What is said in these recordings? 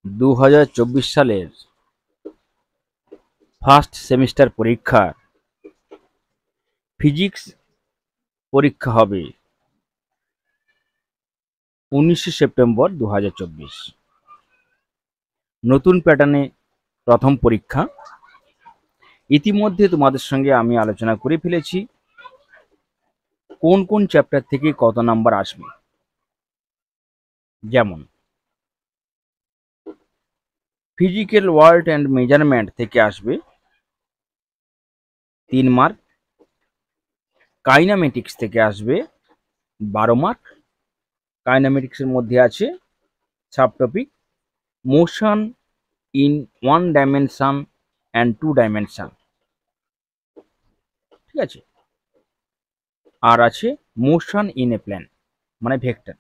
2024 সালের first semester পরীক্ষার physics পরীক্ষা হবে 19শে সেপ্টেম্বর 2024। নতুন প্যাটার্নে প্রথম পরীক্ষা। ইতিমধ্যে তোমাদের সঙ্গে আমি আলোচনা করে ফেলেছি কোন কোন চ্যাপ্টার থেকে কত নাম্বার আসবে। যেমন ফিজিক্যাল ওয়ার্ল্ড অ্যান্ড মেজারমেন্ট থেকে আসবে 3 মার্ক, কাইনামেটিক্স থেকে আসবে 12 মার্ক। কাইনামেটিক্সের মধ্যে আছে sub topic motion in 1 dimension and 2 dimension, ঠিক আছে। আর আছে মোশন ইন এ প্লেন মানে ভেক্টর।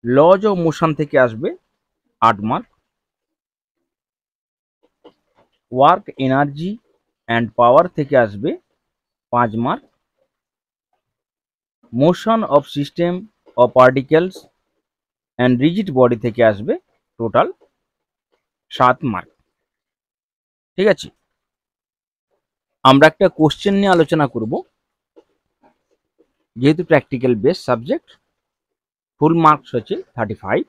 লজ অফ মোশন থেকে আসবে 8 mark. Work energy and power থেকে আসবে 5 mark. Motion of system of particles and rigid body থেকে আসবে টোটাল 7 মার্ক, ঠিক আছে। আমরা একটা কোশ্চেন নিয়ে আলোচনা করব, যেহেতু practical base subject. Full marks হচ্ছে 35।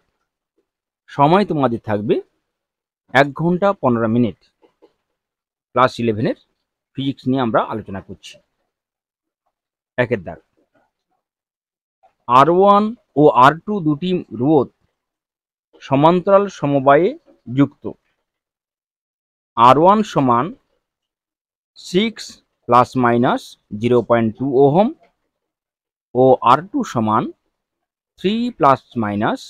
সময় তোমাদের থাকবে 1 ঘন্টা 15 মিনিট। ক্লাস 11-এর ফিজিক্স নিয়ে আমরা আলোচনা করছি। একের দাগ, R1 ও R2 দুটি রোধ সমান্তরাল সমবায়ে যুক্ত। R1 সমান 6 প্লাস মাইনাস 0.2 ওহম ও R2 সমান 3 প্লাস মাইনাস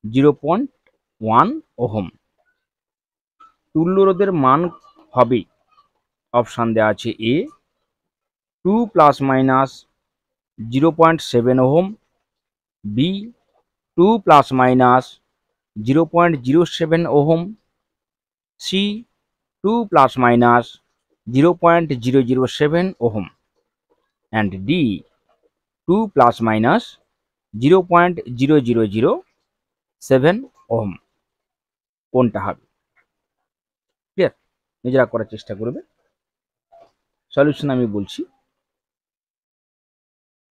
0.1 ওহম। তুল্য রোধের মান হবে, অপশান দেওয়া আছে A 2 plus minus 0.7 ohm, B 2 plus minus 0.07 ohm, C 2 plus minus 0.007 ohm, and D 2 plus minus 0.0007 ohm. কোনটা হবে? ক্লিয়ার? নিজেরা করার চেষ্টা করবে। সলিউশন আমি বলছি।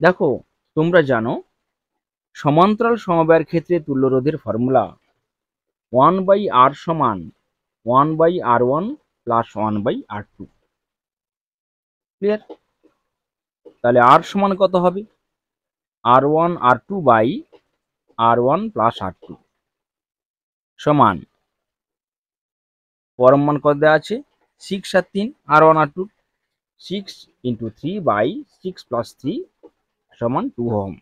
দেখো, তোমরা জানো সমান্তরাল সমবায়ের ক্ষেত্রে তুল্যরোধের ফর্মুলা 1/r সমান 1/r1 প্লাস 1/r2। ক্লিয়ার? তাহলে r সমান কত হবে? r1 r2 by r1 plus r2 সমান পরম মান কত দেওয়া আছে 6 আর 3 r1 r2, 6 into 3 by 6 plus 3 সমান 2 ওহম।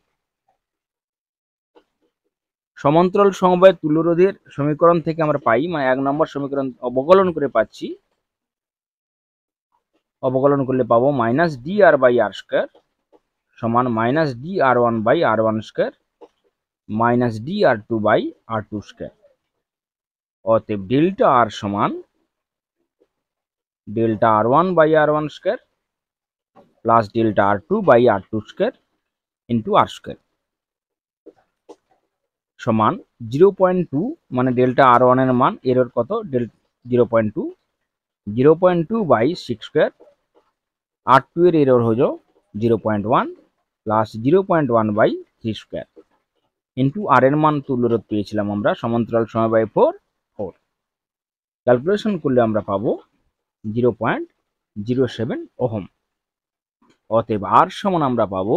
সমান্তরাল সমবায় তুল্যরোধের সমীকরণ থেকে আমরা পাই, মানে 1 নম্বর সমীকরণ অবকলন করে পাচ্ছি। অবকলন করলে পাবো minus D R by R square সমান minus D R one by R one square minus D R two by R two square. অতএব ডেল্টা আর সমান delta R one by R one square plus delta R two by R two square into R square সমান 0.2, মানে delta R one এর মান এর কত 0.2, 0.2 by 6 square, R two এর error হলো 0.1 প্লাস 0.1 বাই 3 স্কোয়ার ইন্টু আর এর মান তুল্যরোধ পেয়েছিলাম আমরা সমান্তরাল সমবায় 4। ক্যালকুলেশন করলে আমরা পাবো 0.07 ওহম। অতএব আর সমান আমরা পাবো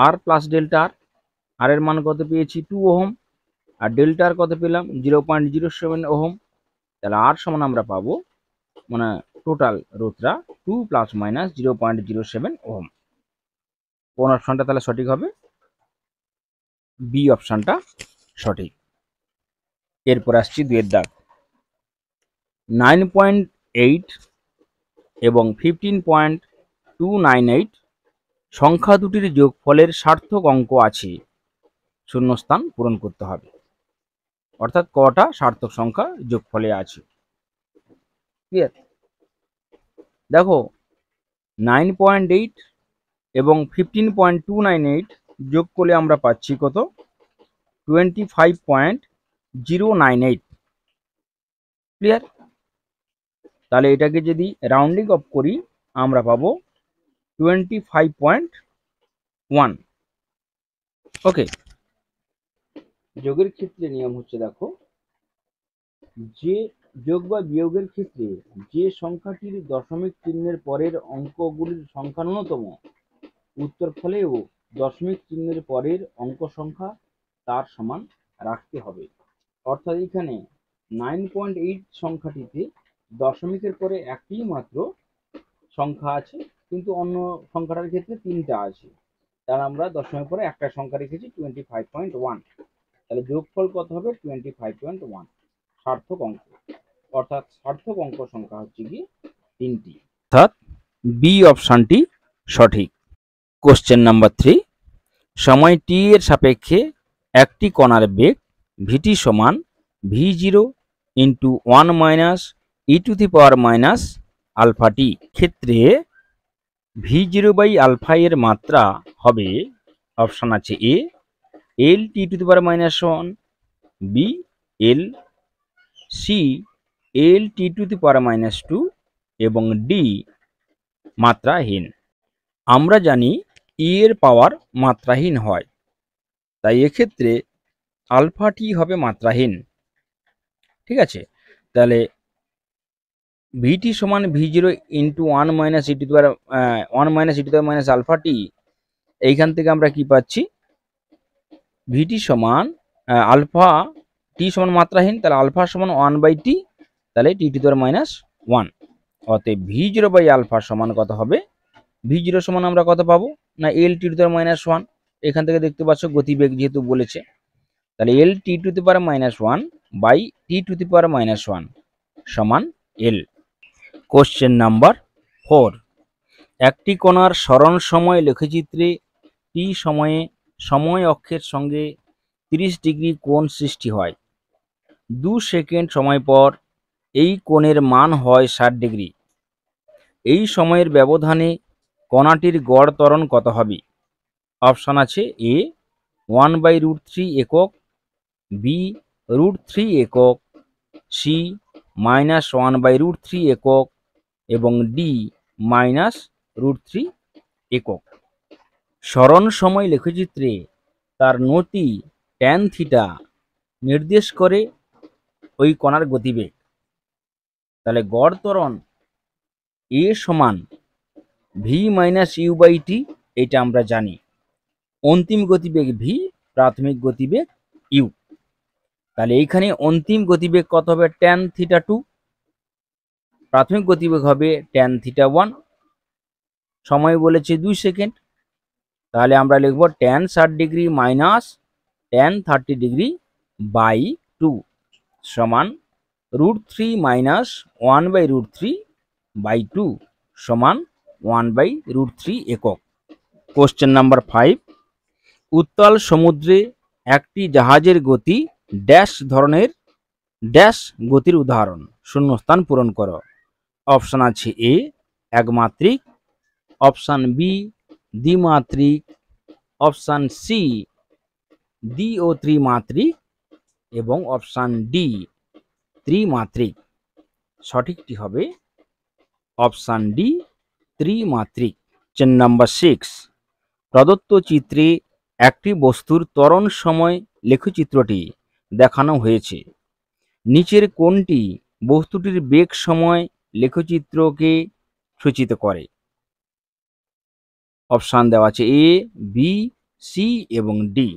আর প্লাস ডেল্টা আর এর মান কত পেয়েছি 2 ওহম, আর ডেল্টা আর কত পেলাম 0.07 ওহম। তাহলে আর সমান আমরা পাবো, মানে টোটাল রোধটা 2 প্লাস মাইনাস 0.07 ওহম। কোন অপশনটা তাহলে সঠিক হবে? বি অপশনটা সঠিক। এরপর আসছি 2 এর দাগ, 9.8 এবং 15.298 সংখ্যা দুটির যোগফলের সার্থক অঙ্ক আছে, শূন্যস্থান পূরণ করতে হবে। অর্থাৎ কটা সার্থক সংখ্যা যোগফলে আছে। ক্লিয়ার? দেখো 9.8 এবং 15.298 যোগ করলে আমরা পাচ্ছি কত 25.098। ক্লিয়ার? তাহলে এটাকে যদি রাউন্ডিং অফ করি আমরা পাবো 25.1। ওকে, যোগের ক্ষেত্রে নিয়ম হচ্ছে, দেখো, যে যোগ বা বিয়োগের ক্ষেত্রে যে সংখ্যাটির দশমিক চিহ্নের পরের অঙ্কগুলির সংখ্যা ন্যূনতম, উত্তর ফলেও দশমিক চিহ্নের পরের অঙ্ক সংখ্যা তার সমান রাখতে হবে। অর্থাৎ এখানে 9.8 সংখ্যাটিতে দশমিকের পরে একটি মাত্র সংখ্যা আছে, কিন্তু অন্য সংখ্যাটার ক্ষেত্রে তিনটা আছে। তার আমরা দশমিকের পরে একটা সংখ্যা রেখেছি 25.1। তাহলে যোগফল কত হবে? 25.1, সার্থক অঙ্ক। অর্থাৎ সার্থক অঙ্ক সংখ্যা হচ্ছে কি 3টি। অর্থাৎ বি অপশনটি সঠিক। কোশ্চেন নাম্বার 3, সময় t এর সাপেক্ষে একটি কণার বেগ vt সমান v0 into 1 minus e to the power minus alpha T ক্ষেত্রে v0 বাই আলফা এর মাত্রা হবে, অপশন আছে A L T to the power minus 1, B L, C L T to the power minus 2 এবং D মাত্রাহীন। আমরা জানি ই এর পাওয়ার মাত্রাহীন হয়, তাই এক্ষেত্রে আলফা টি হবে মাত্রাহীন। ঠিক আছে, তাহলে ভিটি সমান v0 into 1 minus e to the power 1 minus e to the power minus alpha T. এইখান থেকে আমরা কি পাচ্ছি? ভিটি সমান আলফা টি সমান মাত্রাহীন, তাহলে আলফা সমান 1/t, তাহলে টি টু দি পাওয়ার মাইনাস 1। অতএব v0 বাই আলফা সমান কত হবে? v0 সমান আমরা কত পাবো না এল T to the power minus 1। এখান থেকে দেখতে পাচ্ছ গতিবেগ যেহেতু বলেছে, তাহলে L T to the power minus 1 by T to the power minus 1 সমান এল। কোশ্চেন নাম্বার 4, একটি কণার সরণ সময় লেখচিত্রে টি সময়ে সময় অক্ষের সঙ্গে 30 ডিগ্রি কোণ সৃষ্টি হয়। 2 সেকেন্ড সময় পর এই কোণের মান হয় 60 ডিগ্রি। এই সময়ের ব্যবধানে কণাটির গড় ত্বরণ কত হবে? অপশন আছে এ 1/√3 একক, বি √3 একক, সি -1/√3 একক এবং ডি -√3 একক। সরণ সময় লেখচিত্রে তার নতি ট্যান থিটা নির্দেশ করে ওই কণার গতিবেগ। তাহলে গড় ত্বরণ এ সমান V minus you by T, এটা আমরা জানি। অন্তিম গতিবেগ ভি, প্রাথমিক গতিবেগ ইউ। তাহলে এইখানে অন্তিম গতিবেগ কত হবে? Tan theta 2। প্রাথমিক গতিবেগ হবে ট্যান থিটা 1। সময় বলেছে 2 সেকেন্ড, তাহলে আমরা লিখব tan 60 degree minus tan 30 degree by 2 সমান √3 মাইনাস 1/√3 বাই 2 সমান 1/√3 একক। কোশ্চেন নাম্বার 5, উত্তাল সমুদ্রে একটি জাহাজের গতি ড্যাশ ধরনের ড্যাশ গতির উদাহরণ, শূন্যস্থান পূরণ করো। অপশন আছে এ একমাত্রিক, অপশন বি দ্বিমাত্রিক, অপশন সি দ্বি ও ত্রিমাত্রিক এবং অপশন ডি ত্রিমাত্রিক। সঠিকটি হবে অপশন ডি ত্রিমাত্রিক। কোশ্চেন নাম্বার 6, প্রদত্ত চিত্রে একটি বস্তুর ত্বরণ সময় লেখচিত্রটি দেখানো হয়েছে। নিচের কোনটি বস্তুটির বেগ সময় লেখচিত্রকে সূচিত করে? অপশান দেওয়া আছে এ, বি, সি এবং ডি।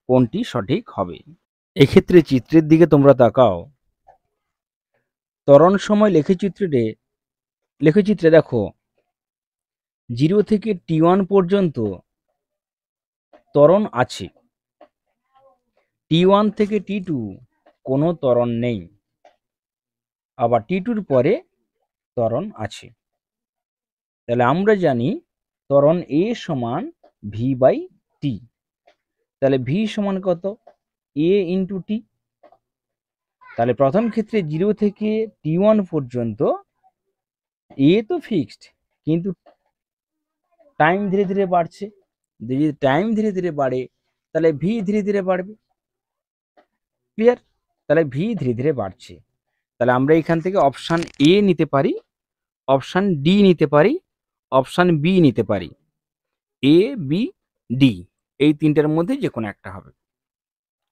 কোনটি সঠিক হবে? এক্ষেত্রে চিত্রের দিকে তোমরা তাকাও। ত্বরণ সময় লেখচিত্রে দেখো 0 থেকে t1 পর্যন্ত ত্বরণ আছে, t1 থেকে t2 কোনো ত্বরণ নেই, আবার t2-র পরে ত্বরণ আছে। তাহলে আমরা জানি ত্বরণ এ সমান ভি বাই টি। তাহলে ভি সমান কত? এ ইন্টু টি। তাহলে প্রথম ক্ষেত্রে 0 থেকে t1 পর্যন্ত এ তো ফিক্সড, কিন্তু টাইম ধীরে ধীরে বাড়ছে। যদি টাইম ধীরে ধীরে বাড়ে তাহলে ভি ধীরে ধীরে বাড়বে। ক্লিয়ার? তাহলে ভি ধীরে ধীরে বাড়ছে। তাহলে আমরা এখান থেকে অপশান এ নিতে পারি, অপশান ডি নিতে পারি, অপশান বি নিতে পারি। এ, বি, ডি এই তিনটার মধ্যে যে কোনো একটা হবে।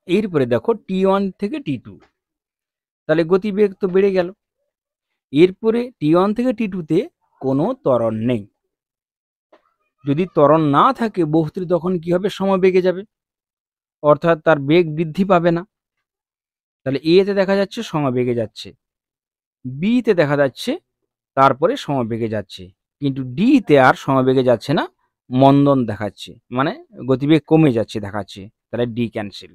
এরপরে দেখো T1 থেকে T2, তাহলে গতিবেগ তো বেড়ে গেল। এরপরে T1 থেকে T2-তে কোনো ত্বরণ নেই। যদি ত্বরণ না থাকে বস্তুটি তখন কি হবে? সমবেগে যাবে, অর্থাৎ তার বেগ বৃদ্ধি পাবে না। তাহলে এতে দেখা যাচ্ছে সমবেগে যাচ্ছে, বিতে দেখা যাচ্ছে তারপরে সমবেগে যাচ্ছে, কিন্তু ডিতে আর সমবেগে যাচ্ছে না, মন্দন দেখাচ্ছে, মানে গতিবেগ কমে যাচ্ছে দেখাচ্ছে। তাহলে ডি ক্যান্সেল,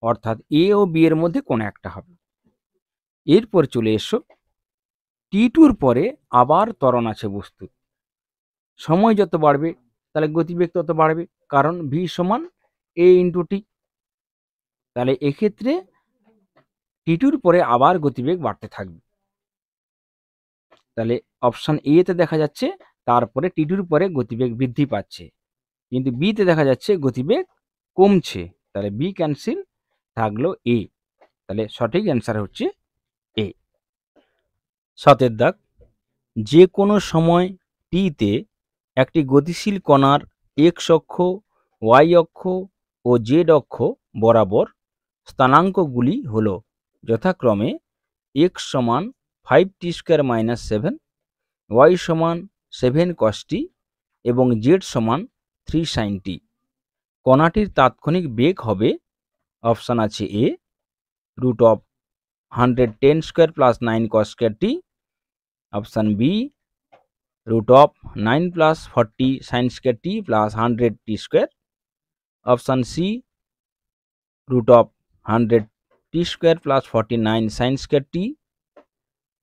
অর্থাৎ এ ও বি এর মধ্যে কোনো একটা হবে। এরপর চলে এসো T2-র পরে আবার ত্বরণ আছে বস্তু। সময় যত বাড়বে তাহলে গতিবেগ তত বাড়বে, কারণ ভি সমান এ ইন্টু টি। তাহলে এক্ষেত্রে T2-র পরে আবার গতিবেগ বাড়তে থাকবে। তাহলে অপশান এ তে দেখা যাচ্ছে তারপরে T2-র পরে গতিবেগ বৃদ্ধি পাচ্ছে, কিন্তু বিতে দেখা যাচ্ছে গতিবেগ কমছে। তাহলে বি ক্যান্সেল, থাকলো এ। তাহলে সঠিক অ্যান্সার হচ্ছে এ। 7-এর দাগ, যে কোনো সময় টিতে একটি গতিশীল কণার এক্স অক্ষ, ওয়াই অক্ষ ও জেড অক্ষ বরাবর স্থানাঙ্কগুলি হল যথাক্রমে এক্স সমান 5t² - 7, ওয়াই সমান 7 cos t এবং জেড সমান 3 sin t। কণাটির তাৎক্ষণিক বেগ হবে, অপশান আছে A √110² + 9 cos² t, option B √9 + 40 sin² t + 100t², option C √100t² + 49 sin² t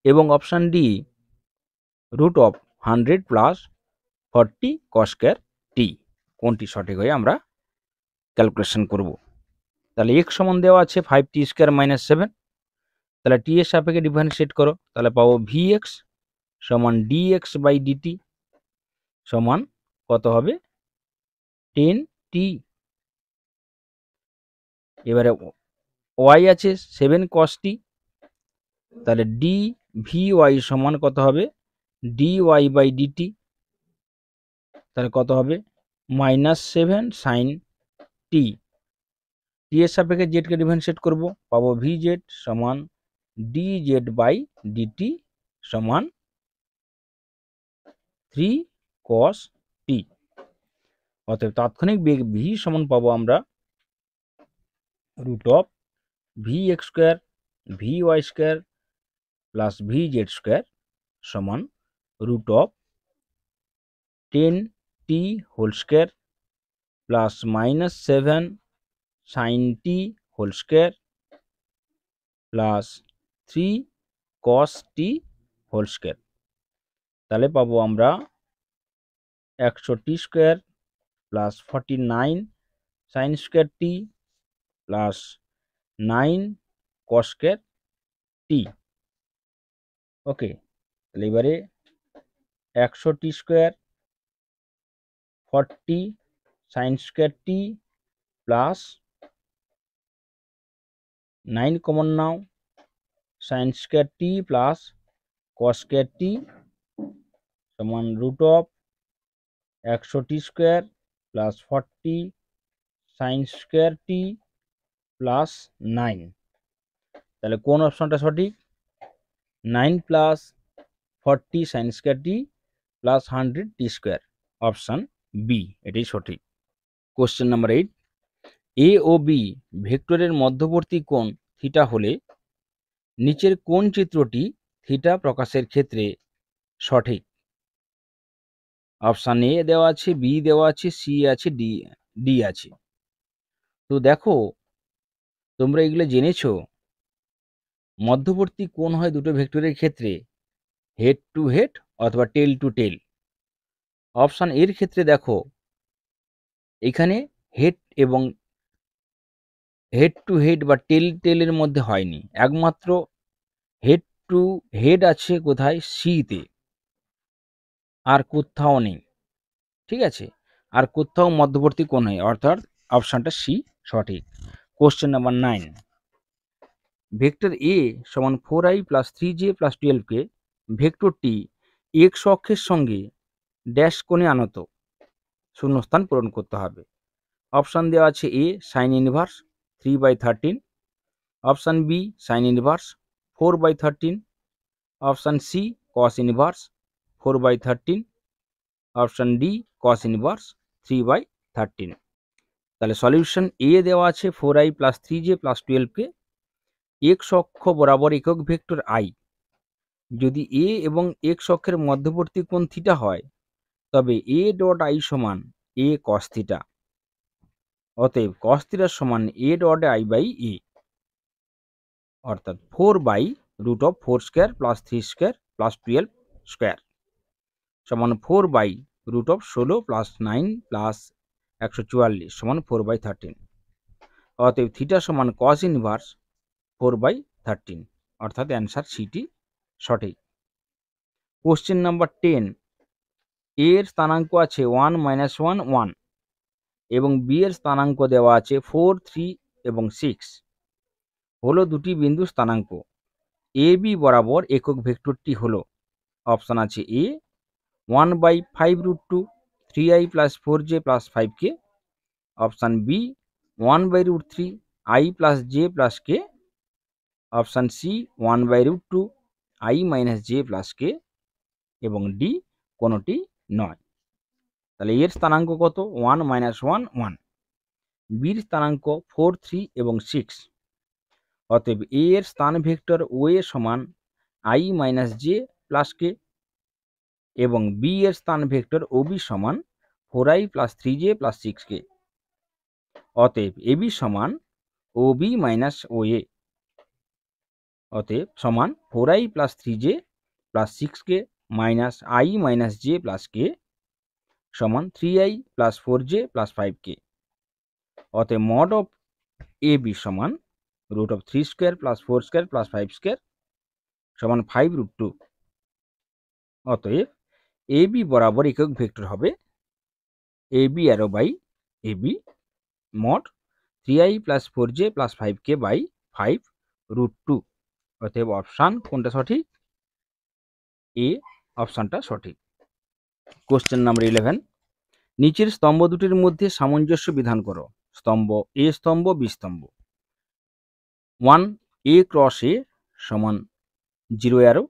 এবং অপশান ডি √100 + 40 cos² t। কোনটি সঠিক হয়ে আমরা ক্যালকুলেশন করব? তাহলে x সমান দেওয়া আছে 5t² - 7, তাহলে t এর সাপেক্ষে ডিফারেন্সিয়েট করো, তাহলে পাবো vx সমান dx/dt সমান কত হবে? 10t। এবারে y আছে 7 cos t, তাহলে dvy সমান কত হবে? dy/dt, তাহলে কত হবে? -7 sin t। t এর সাপেক্ষে z কে ডিফারেন্সিয়েট করব, পাবো vz সমান dz/dt সমান 3 cos t। অতএব তাৎক্ষণিক বেগ v সমান পাবো আমরা √vx² vy² + vz² সমান √10t² + -7 sin t² + 3 cos t²। তাহলে পাবো আমরা 100t² + 49 sin² t + 9 cos² t। ওকে, তাহলে এবারে 100t² 40 sin² t + 9 কমন নাও, sin² t + cos² t সমান √100t² + 40 sin² t + 9। তাহলে কোন অপশনটা সঠিক? 9 + 40 sin² t + 100t², option B এটাই সঠিক। কোশ্চেন নাম্বার 8, এ ও বি ভেক্টরের মধ্যবর্তী কোণ থিটা হলে নিচের কোন চিত্রটি থিটা প্রকাশের ক্ষেত্রে সঠিক? অপশান এ দেওয়া আছে, বি দেওয়া আছে, সি আছে, ডি আছে। তো দেখো তোমরা এগুলো জেনেছো, মধ্যবর্তী কোণ হয় দুটো ভেক্টরের ক্ষেত্রে হেড টু হেড অথবা টেল টু টেল। অপশান এর ক্ষেত্রে দেখো এখানে হেড এবং হেড টু হেড বা টেল টেলের মধ্যে হয়নি, একমাত্র হেড টু হেড আছে কোথায়? সিতে, আর কোথাও নেই। ঠিক আছে, আর কোথাও মধ্যবর্তী কোণ হয়, অর্থাৎ অপশানটা সি সঠিক। কোশ্চেন নাম্বার 9, ভেক্টর এ সমান 4i প্লাস 3j প্লাস 12কে ভেক্টরটি এক্স অক্ষের সঙ্গে ড্যাশ কোণে আনত শূন্যস্থান পূরণ করতে হবে। অপশান দেওয়া আছে A sine inverse 3/13, option B sine inverse 4/13, option C cos inverse 4/13, option D cos inverse 3/13। তাহলে সলিউশন এ দেওয়া আছে 4i plus 3j plus 12কে x অক্ষ বরাবর একক ভেক্টর আই যদি এ এবং এক্স অক্ষের মধ্যবর্তী কোণ থিটা হয় তবে এ ডট আই সমান এ কস থিটা। অতএব কস থিটা সমান এ ডট আই বাই এ, অর্থাৎ 4/√4 square plus 3 square plus 12 square সমান 4/√16 প্লাস 9 প্লাস 144 সমান 4/13। অতএব থিটা সমান কস ইনভার্স 4/13, অর্থাৎ অ্যান্সার সিটি সঠিক। কোশ্চেন নাম্বার 10, এর স্থানাঙ্ক আছে 1 - 1 1 এবং বি এর স্থানাঙ্ক দেওয়া আছে 4 3 এবং 6 হলো দুটি বিন্দু স্থানাঙ্ক। এ বি বরাবর একক ভেক্টরটি হলো অপশান আছে A 1/5√2 3i plus 4j plus 5k, option B 1/√3 i plus j plus k, option C 1/√2 i minus j plus k এবং ডি কোনোটি নয়। তাহলে এর স্থানাঙ্ক কত? 1 - 1 1, বির স্থানাঙ্ক 4 3 এবং 6। অতএব এ এর স্থান ভেক্টর ও এ সমান i minus j plus k এবং বি এর স্থান ভেক্টর ও বি সমান 4i plus 3j plus 6k। অতএব এ বি সমান ও বি মাইনাস ও এ, অতএব সমান 4i plus 3j plus 6k minus i minus j plus k সমান 3i plus 4j plus 5k। অতএব মড অফ এ বি সমান √3 square plus 4 square plus 5 square সমান 5√2। অতএব A B বরাবর একক ভেক্টর হবে A B arrow by A B mod 3i plus 4j plus 5k by 5√2। অতএব option কোনটা সঠিক? এ অপশানটা সঠিক। কোশ্চেন নাম্বার 11, নিচের স্তম্ভ দুটির মধ্যে সামঞ্জস্য বিধান করো। স্তম্ভ এ স্তম্ভ বি স্তম্ভ। 1 এ ক্রস এ সমান 0 অ্যারো,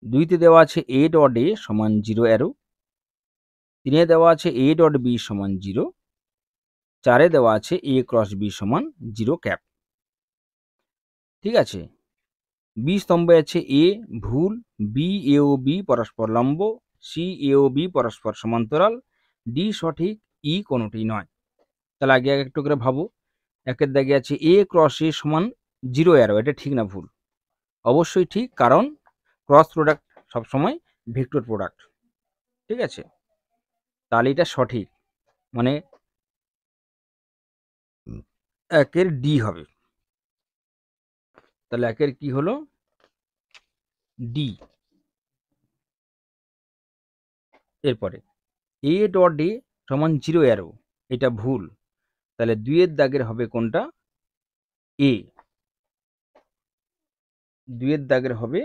2তে দেওয়া আছে এ ডট এ সমান 0 অ্যারো, 3এ দেওয়া আছে এ ডট বি সমান 0, 4এ দেওয়া আছে এ ক্রস বি সমান 0 ক্যাপ। ঠিক আছে, বি স্তম্ভে আছে এ ভুল, বি এ ও বি পরস্পর লম্ব, সি এ ও বি পরস্পর সমান্তরাল, ডি সঠিক, ই কোনোটি নয়। তাহলে আগে একটু করে ভাবো। একের দাগে আছে এ ক্রস এ সমান 0 অ্যারো, এটা ঠিক না ভুল? অবশ্যই ঠিক, কারণ ক্রস প্রোডাক্ট সবসময় ভেক্টর প্রোডাক্ট। ঠিক আছে, তাহলে এটা সঠিক, মানে একের ডি হবে। তাহলে একের কি হলো? ডি। এরপরে এ ডট এ সমান 0 অ্যারো, এটা ভুল। তাহলে 2এর দাগের হবে কোনটা? এ। 2এর দাগের হবে,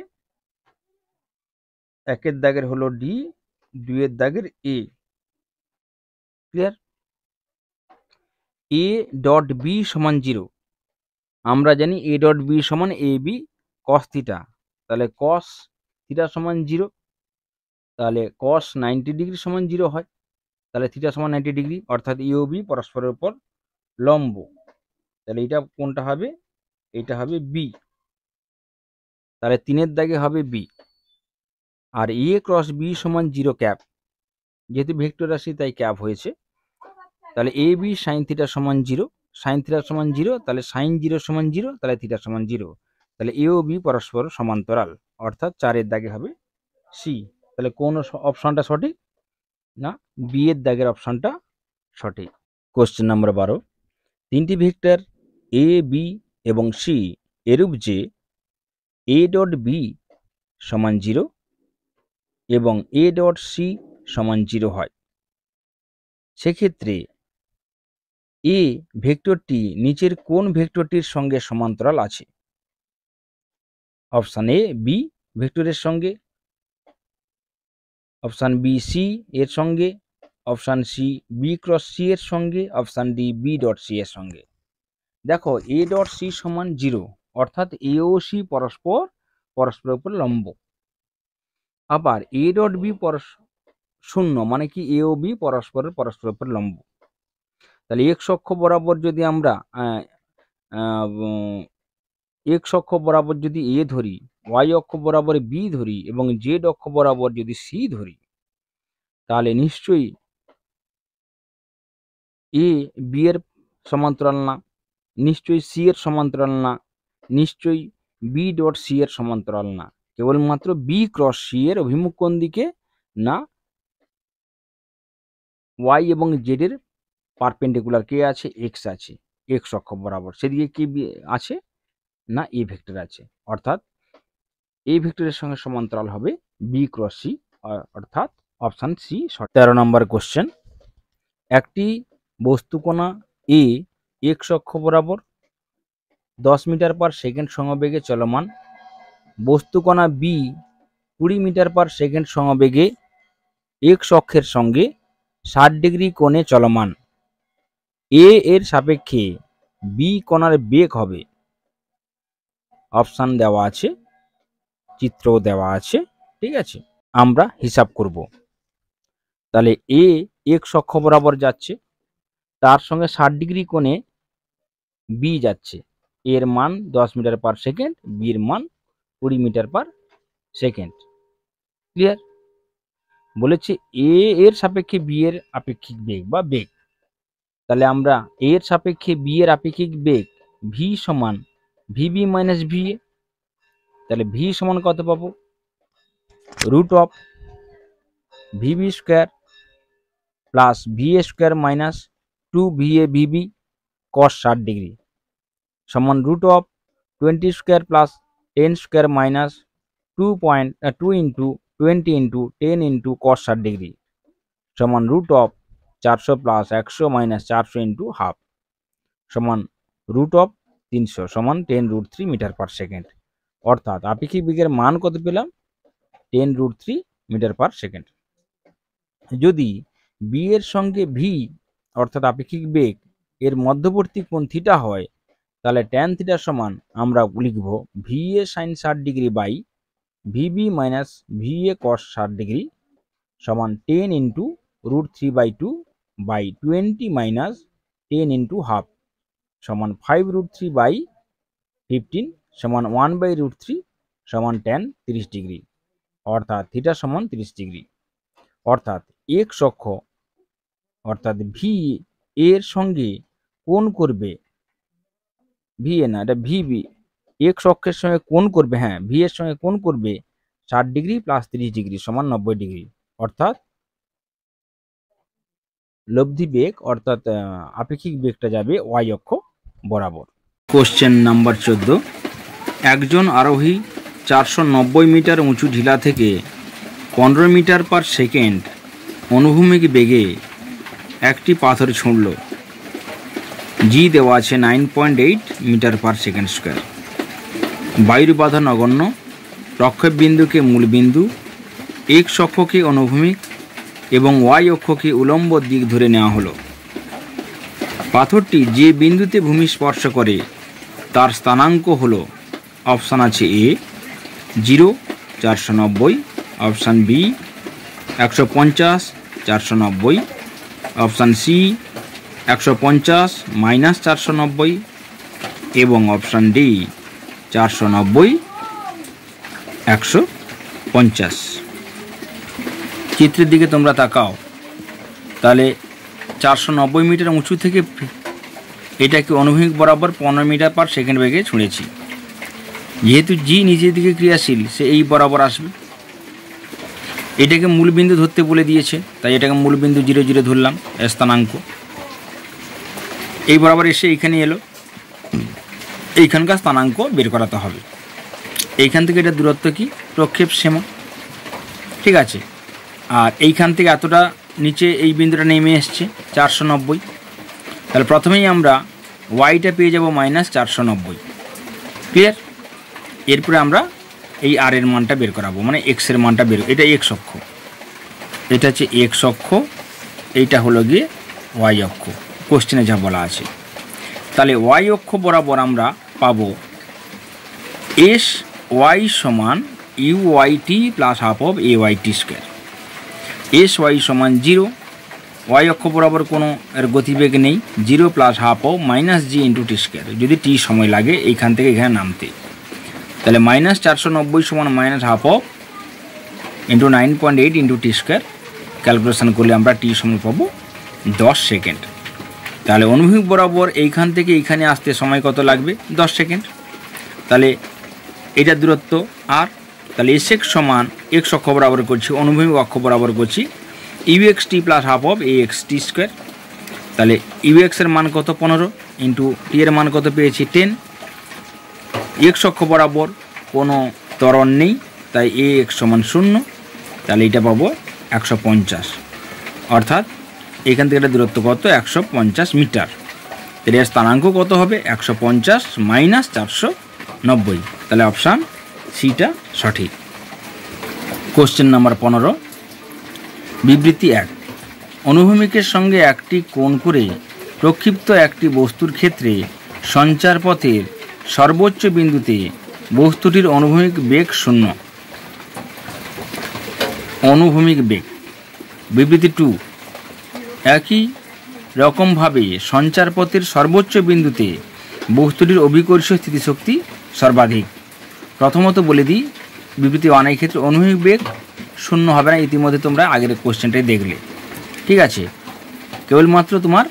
একের দাগের হলো ডি, 2এর দাগের এ। ক্লিয়ার? এ ডট বি সমান 0, আমরা জানি এ ডট বি সমান এ বি কস থিটা। তাহলে কস থিটা সমান 0, তাহলে কস 90 ডিগ্রি সমান 0 হয়। তাহলে থিটা সমান 90 ডিগ্রি, অর্থাৎ এ ও বি পরস্পরের উপর লম্ব। তাহলে এটা কোনটা হবে? এটা হবে বি। তাহলে 3এর দাগে হবে বি। আর এ ক্রস বি সমান 0 ক্যাপ, যেহেতু ভেক্টর রাশি তাই ক্যাপ হয়েছে। তাহলে এ বি সাইন থিটা সমান 0, সাইন থিটা সমান 0, তাহলে সাইন 0 সমান 0, তাহলে থিটা সমান 0। তাহলে এ ও বি পরস্পর সমান্তরাল, অর্থাৎ 4এর দাগে হবে সি। তাহলে কোন অপশনটা সঠিক? না, বি এর দাগের অপশনটা সঠিক। কোশ্চেন নাম্বার 12, তিনটি ভেক্টর এ বি এবং সি এরূপ যে এ ডট বি সমান 0 এবং এ ডট সি সমান 0 হয়, সেক্ষেত্রে এ ভেক্টরটি নিচের কোন ভেক্টরটির সঙ্গে সমান্তরাল আছে? অপশান এ বি ভেক্টরের সঙ্গে, অপশান বি সি এর সঙ্গে, option C B cross C এর সঙ্গে, option D B dot C এর সঙ্গে। দেখো এ ডট সি সমান 0, অর্থাৎ এ ও সি পরস্পরের উপর লম্ব। আবার এ ডট বি 0, মানে কি এ ও বি পরস্পরের উপর লম্ব। তাহলে এক্স অক্ষ বরাবর যদি আমরা এক্স অক্ষ বরাবর যদি এ ধরি, ওয়াই অক্ষ বরাবর বি ধরি এবং জেড অক্ষ বরাবর যদি সি ধরি, তাহলে নিশ্চয়ই এ বি এর সমান্তরাল না, নিশ্চয়ই সি এর সমান্তরাল না, নিশ্চয়ই বি ডট সি এর সমান্তরাল না। কেবলমাত্র বি ক্রস সি এর অভিমুখ কোন দিকে না ওয়াই এবং জেড এর পারপেন্ডিকুলার কে আছে? এক্স আছে, এক্স অক্ষ বরাবর। সেদিকে কি আছে না এ ভেক্টর আছে, অর্থাৎ এই ভেক্টরের সঙ্গে সমান্তরাল হবে বি ক্রস সি, অর্থাৎ অপশান সি। 13 নম্বর কোশ্চেন, একটি বস্তুকণা এ এক্স অক্ষ বরাবর 10 মিটার পার সেকেন্ড সমবেগে চলমান, বস্তুকণা বি 20 মিটার পার সেকেন্ড সমবেগে এক্স অক্ষের সঙ্গে 60 ডিগ্রি কোণে চলমান। এ এর সাপেক্ষে বি কণার বেগ হবে, অপশান দেওয়া আছে, চিত্র দেওয়া আছে, ঠিক আছে। আমরা হিসাব করব। তাহলে এ এক্স অক্ষ বরাবর যাচ্ছে, তার সঙ্গে 60 ডিগ্রি কোণে বি যাচ্ছে, এর মান 10 মিটার পার সেকেন্ড, বির মান 20 মিটার পার সেকেন্ড। ক্লিয়ার? বলেছে এ এর সাপেক্ষে বি এর আপেক্ষিক বেগ বা বেগ। তাহলে আমরা এ এর সাপেক্ষে বি এর আপেক্ষিক বেগ ভি সমান ভিবি মাইনাস ভি এ। তাহলে ভি সমান কত পাবো? Root of V B square plus V A square minus 2 V A V B cos 60 degree সমান root of 20 square plus 10 square minus 2 into 20 into 10 into cos 60 degree সমান root of 400 plus 100 minus 400 into half সমান root of 300 সমান 10√3 metre per second. অর্থাৎ আপেক্ষিক বেগের মান কত পেলাম? 10√3 মিটার পার সেকেন্ড। যদি বি এর সঙ্গে ভি অর্থাৎ আপেক্ষিক বেগ এর মধ্যবর্তী কোণ থিটা হয়, তাহলে ট্যান থিটা সমান আমরা লিখব V A sine 60 degree by V B minus V A cos 60 degree সমান 10 into √3/2 by 20 minus 10 into half সমান 5√3/15 সমান 1/√3 সমান ট্যান 30 ডিগ্রি, অর্থাৎ থিটা সমান 30 ডিগ্রি। অর্থাৎ এক্স অক্ষ অর্থাৎ ভি এর সঙ্গে কোণ করবে, ভি এ না এটা ভিবি, এক্স অক্ষের সঙ্গে কোণ করবে, হ্যাঁ ভি এর সঙ্গে কোণ করবে 60 ডিগ্রি প্লাস 30 ডিগ্রি সমান 90 ডিগ্রি। অর্থাৎ লব্ধি বেগ অর্থাৎ আপেক্ষিক বেগটা যাবে ওয়াই অক্ষ বরাবর। কোশ্চেন নাম্বার 14, একজন আরোহী 490 মিটার উঁচু ঢিলা থেকে 15 মিটার পার সেকেন্ড অনুভূমিক বেগে একটি পাথর ছুঁড়ল। জি দেওয়া আছে 9.8 মিটার পার সেকেন্ড স্কোয়ার। বায়ুর বাধা নগণ্য, প্রক্ষেপ বিন্দুকে মূল বিন্দু, এক্স অক্ষকে অনুভূমিক এবং ওয়াই অক্ষকে উলম্ব দিক ধরে নেওয়া হলো। পাথরটি যে বিন্দুতে ভূমি স্পর্শ করে তার স্থানাঙ্ক হলো, অপশান আছে A 0 490, option B 150 490, option C 150 minus 490 এবং অপশান ডি 490 150। চিত্রের দিকে তোমরা তাকাও, তাহলে 490 মিটার উঁচু থেকে এটাকে অনুভূমিক বরাবর 15 মিটার পার সেকেন্ড বেগে ছুঁড়েছি। যেহেতু জি নিচের দিকে ক্রিয়াশীল, সে এই বরাবর আসবে। এটাকে মূলবিন্দু ধরতে বলে দিয়েছে, তাই এটাকে মূলবিন্দু 0 0 ধরলাম স্থানাঙ্ক। এই বরাবর এসে এইখানে এলো, এইখানকার স্থানাঙ্ক বের করাতে হবে। এইখান থেকে এটা দূরত্ব কি? প্রক্ষেপ সীমা, ঠিক আছে। আর এইখান থেকে এতটা নিচে এই বিন্দুটা নেমে এসছে 490, তাহলে প্রথমেই আমরা ওয়াইটা পেয়ে যাব -490, ক্লিয়ার। এরপরে আমরা এই আর এর মানটা বের করাবো, মানে এক্স এর মানটা বের, এটা এক্স অক্ষ, এটা হচ্ছে এক্স অক্ষ, এইটা হলো গিয়ে ওয়াই অক্ষ, কোশ্চেনে যা বলা আছে। তাহলে ওয়াই অক্ষ বরাবর আমরা পাবো এস ওয়াই সমান U Y T plus half of A Y T square. S Y সমান 0, ওয়াই অক্ষ বরাবর কোনো এর গতিবেগ নেই, 0 plus half of minus G into T square, যদি টি সময় লাগে এইখান থেকে এখানে নামতে। তাহলে -490 সমান -half of into 9.8 into T square, calculation করলে আমরা টি সময় পাবো 10 সেকেন্ড। তাহলে অনুভূমিক বরাবর এইখান থেকে এইখানে আসতে সময় কত লাগবে? 10 সেকেন্ড। তাহলে এটা দূরত্ব আর, তাহলে এস এক্স সমান এক্স অক্ষ বরাবর করছি, অনুভূমিক অক্ষ বরাবর করছি U X T plus half of A X T square. তাহলে ইউ এক্সের মান কত? 15 ইন্টু টি এর মান কত পেয়েছি? 10। এক্স অক্ষ বরাবর কোনো ত্বরণ নেই, তাই এ এক্স সমান 0, তাহলে এটা পাবো 150, অর্থাৎ এখান থেকে একটা দূরত্ব কত? 150 মিটার। তাহলে এর স্থানাঙ্ক কত হবে? 150 মাইনাস 490, তাহলে অপশান সিটা সঠিক। কোশ্চেন নাম্বার 15, বিবৃতি 1, অনুভূমিকের সঙ্গে একটি কোণ করে প্রক্ষিপ্ত একটি বস্তুর ক্ষেত্রে সঞ্চার পথের সর্বোচ্চ বিন্দুতে বস্তুটির অনুভূমিক বেগ 0। অনুভূমিক বেগ। বিবৃতি 2, একই রকমভাবে সঞ্চারপথের সর্বোচ্চ বিন্দুতে বস্তুটির অভিকর্ষীয় স্থিতিশক্তি সর্বাধিক। প্রথমত বলে দিই, বিবৃতি 1 এর ক্ষেত্রে অনুভূমিক বেগ 0 হবে না, ইতিমধ্যে তোমরা আগের কোশ্চেনটাই দেখলে, ঠিক আছে। কেবলমাত্র তোমার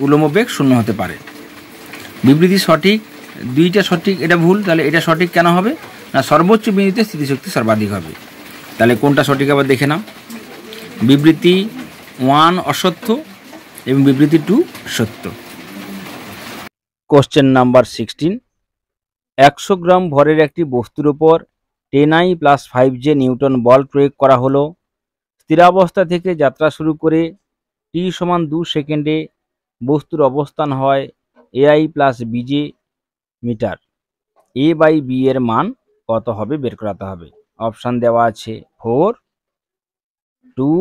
উলম্ব বেগ 0 হতে পারে। বিবৃতি সঠিক, দুইটা সঠিক, এটা ভুল। তাহলে এটা সঠিক কেন হবে না? সর্বোচ্চ বিন্দুতে স্থিতিশক্তি সর্বাধিক হবে। তাহলে কোনটা সঠিক আবার দেখে নাও। বিবৃতি 1 অসত্য এবং বিবৃতি 2 সত্য। কোশ্চেন নাম্বার 16, 100 গ্রাম ভরের একটি বস্তুর উপর 10I + 5J নিউটন বল প্রয়োগ করা হলো। স্থিরাবস্থা থেকে যাত্রা শুরু করে t সমান 2 সেকেন্ডে বস্তুর অবস্থান হয় AI + BJ metre. a by b এর মান কত হবে বের করাতে হবে। অপশান দেওয়া আছে 4, 2,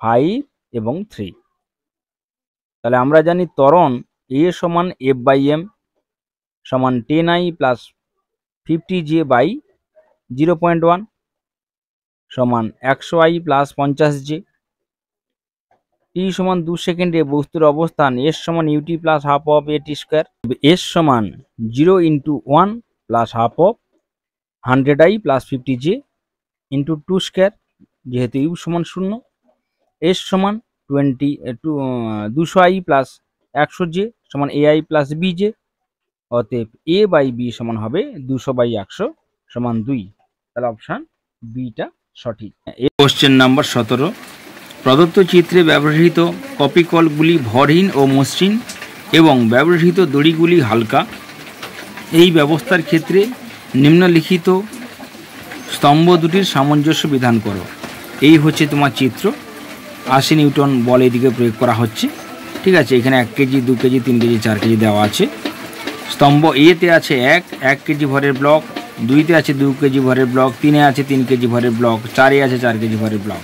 5 এবং 3। তাহলে আমরা জানি ত্বরণ a সমান f/m সমান 10I + 50J বাই 0.1 সমান 100I + 50J। t সমান 2 সেকেন্ডে বস্তুর অবস্থান s সমান ut plus half of at square. s সমান 0 × 1 plus half of 100I + 50J into 2 square, যেহেতু u সমান 0। s সমান 200I + 100J সমান AI + BJ, অতএব a বাই b সমান হবে 200/100 সমান 2। তাহলে অপশান বিটা সঠিক। কোশ্চেন নাম্বার 17, প্রদত্ত চিত্রে ব্যবহৃত কপিকলগুলি ভরহীন ও মসৃণ এবং ব্যবহৃত দড়িগুলি হালকা। এই ব্যবস্থার ক্ষেত্রে নিম্নলিখিত স্তম্ভ দুটির সামঞ্জস্য বিধান করো। এই হচ্ছে তোমার চিত্র, 80 নিউটন বল এদিকে প্রয়োগ করা হচ্ছে, ঠিক আছে। এখানে 1 কেজি, 2 কেজি, 3 কেজি, 4 কেজি দেওয়া আছে। স্তম্ভ এতে আছে 1 কেজি ভরের ব্লক, 2তে আছে 2 কেজি ভরের ব্লক, 3-এ আছে 3 কেজি ভরের ব্লক, 4-এ আছে 4 কেজি ভরের ব্লক।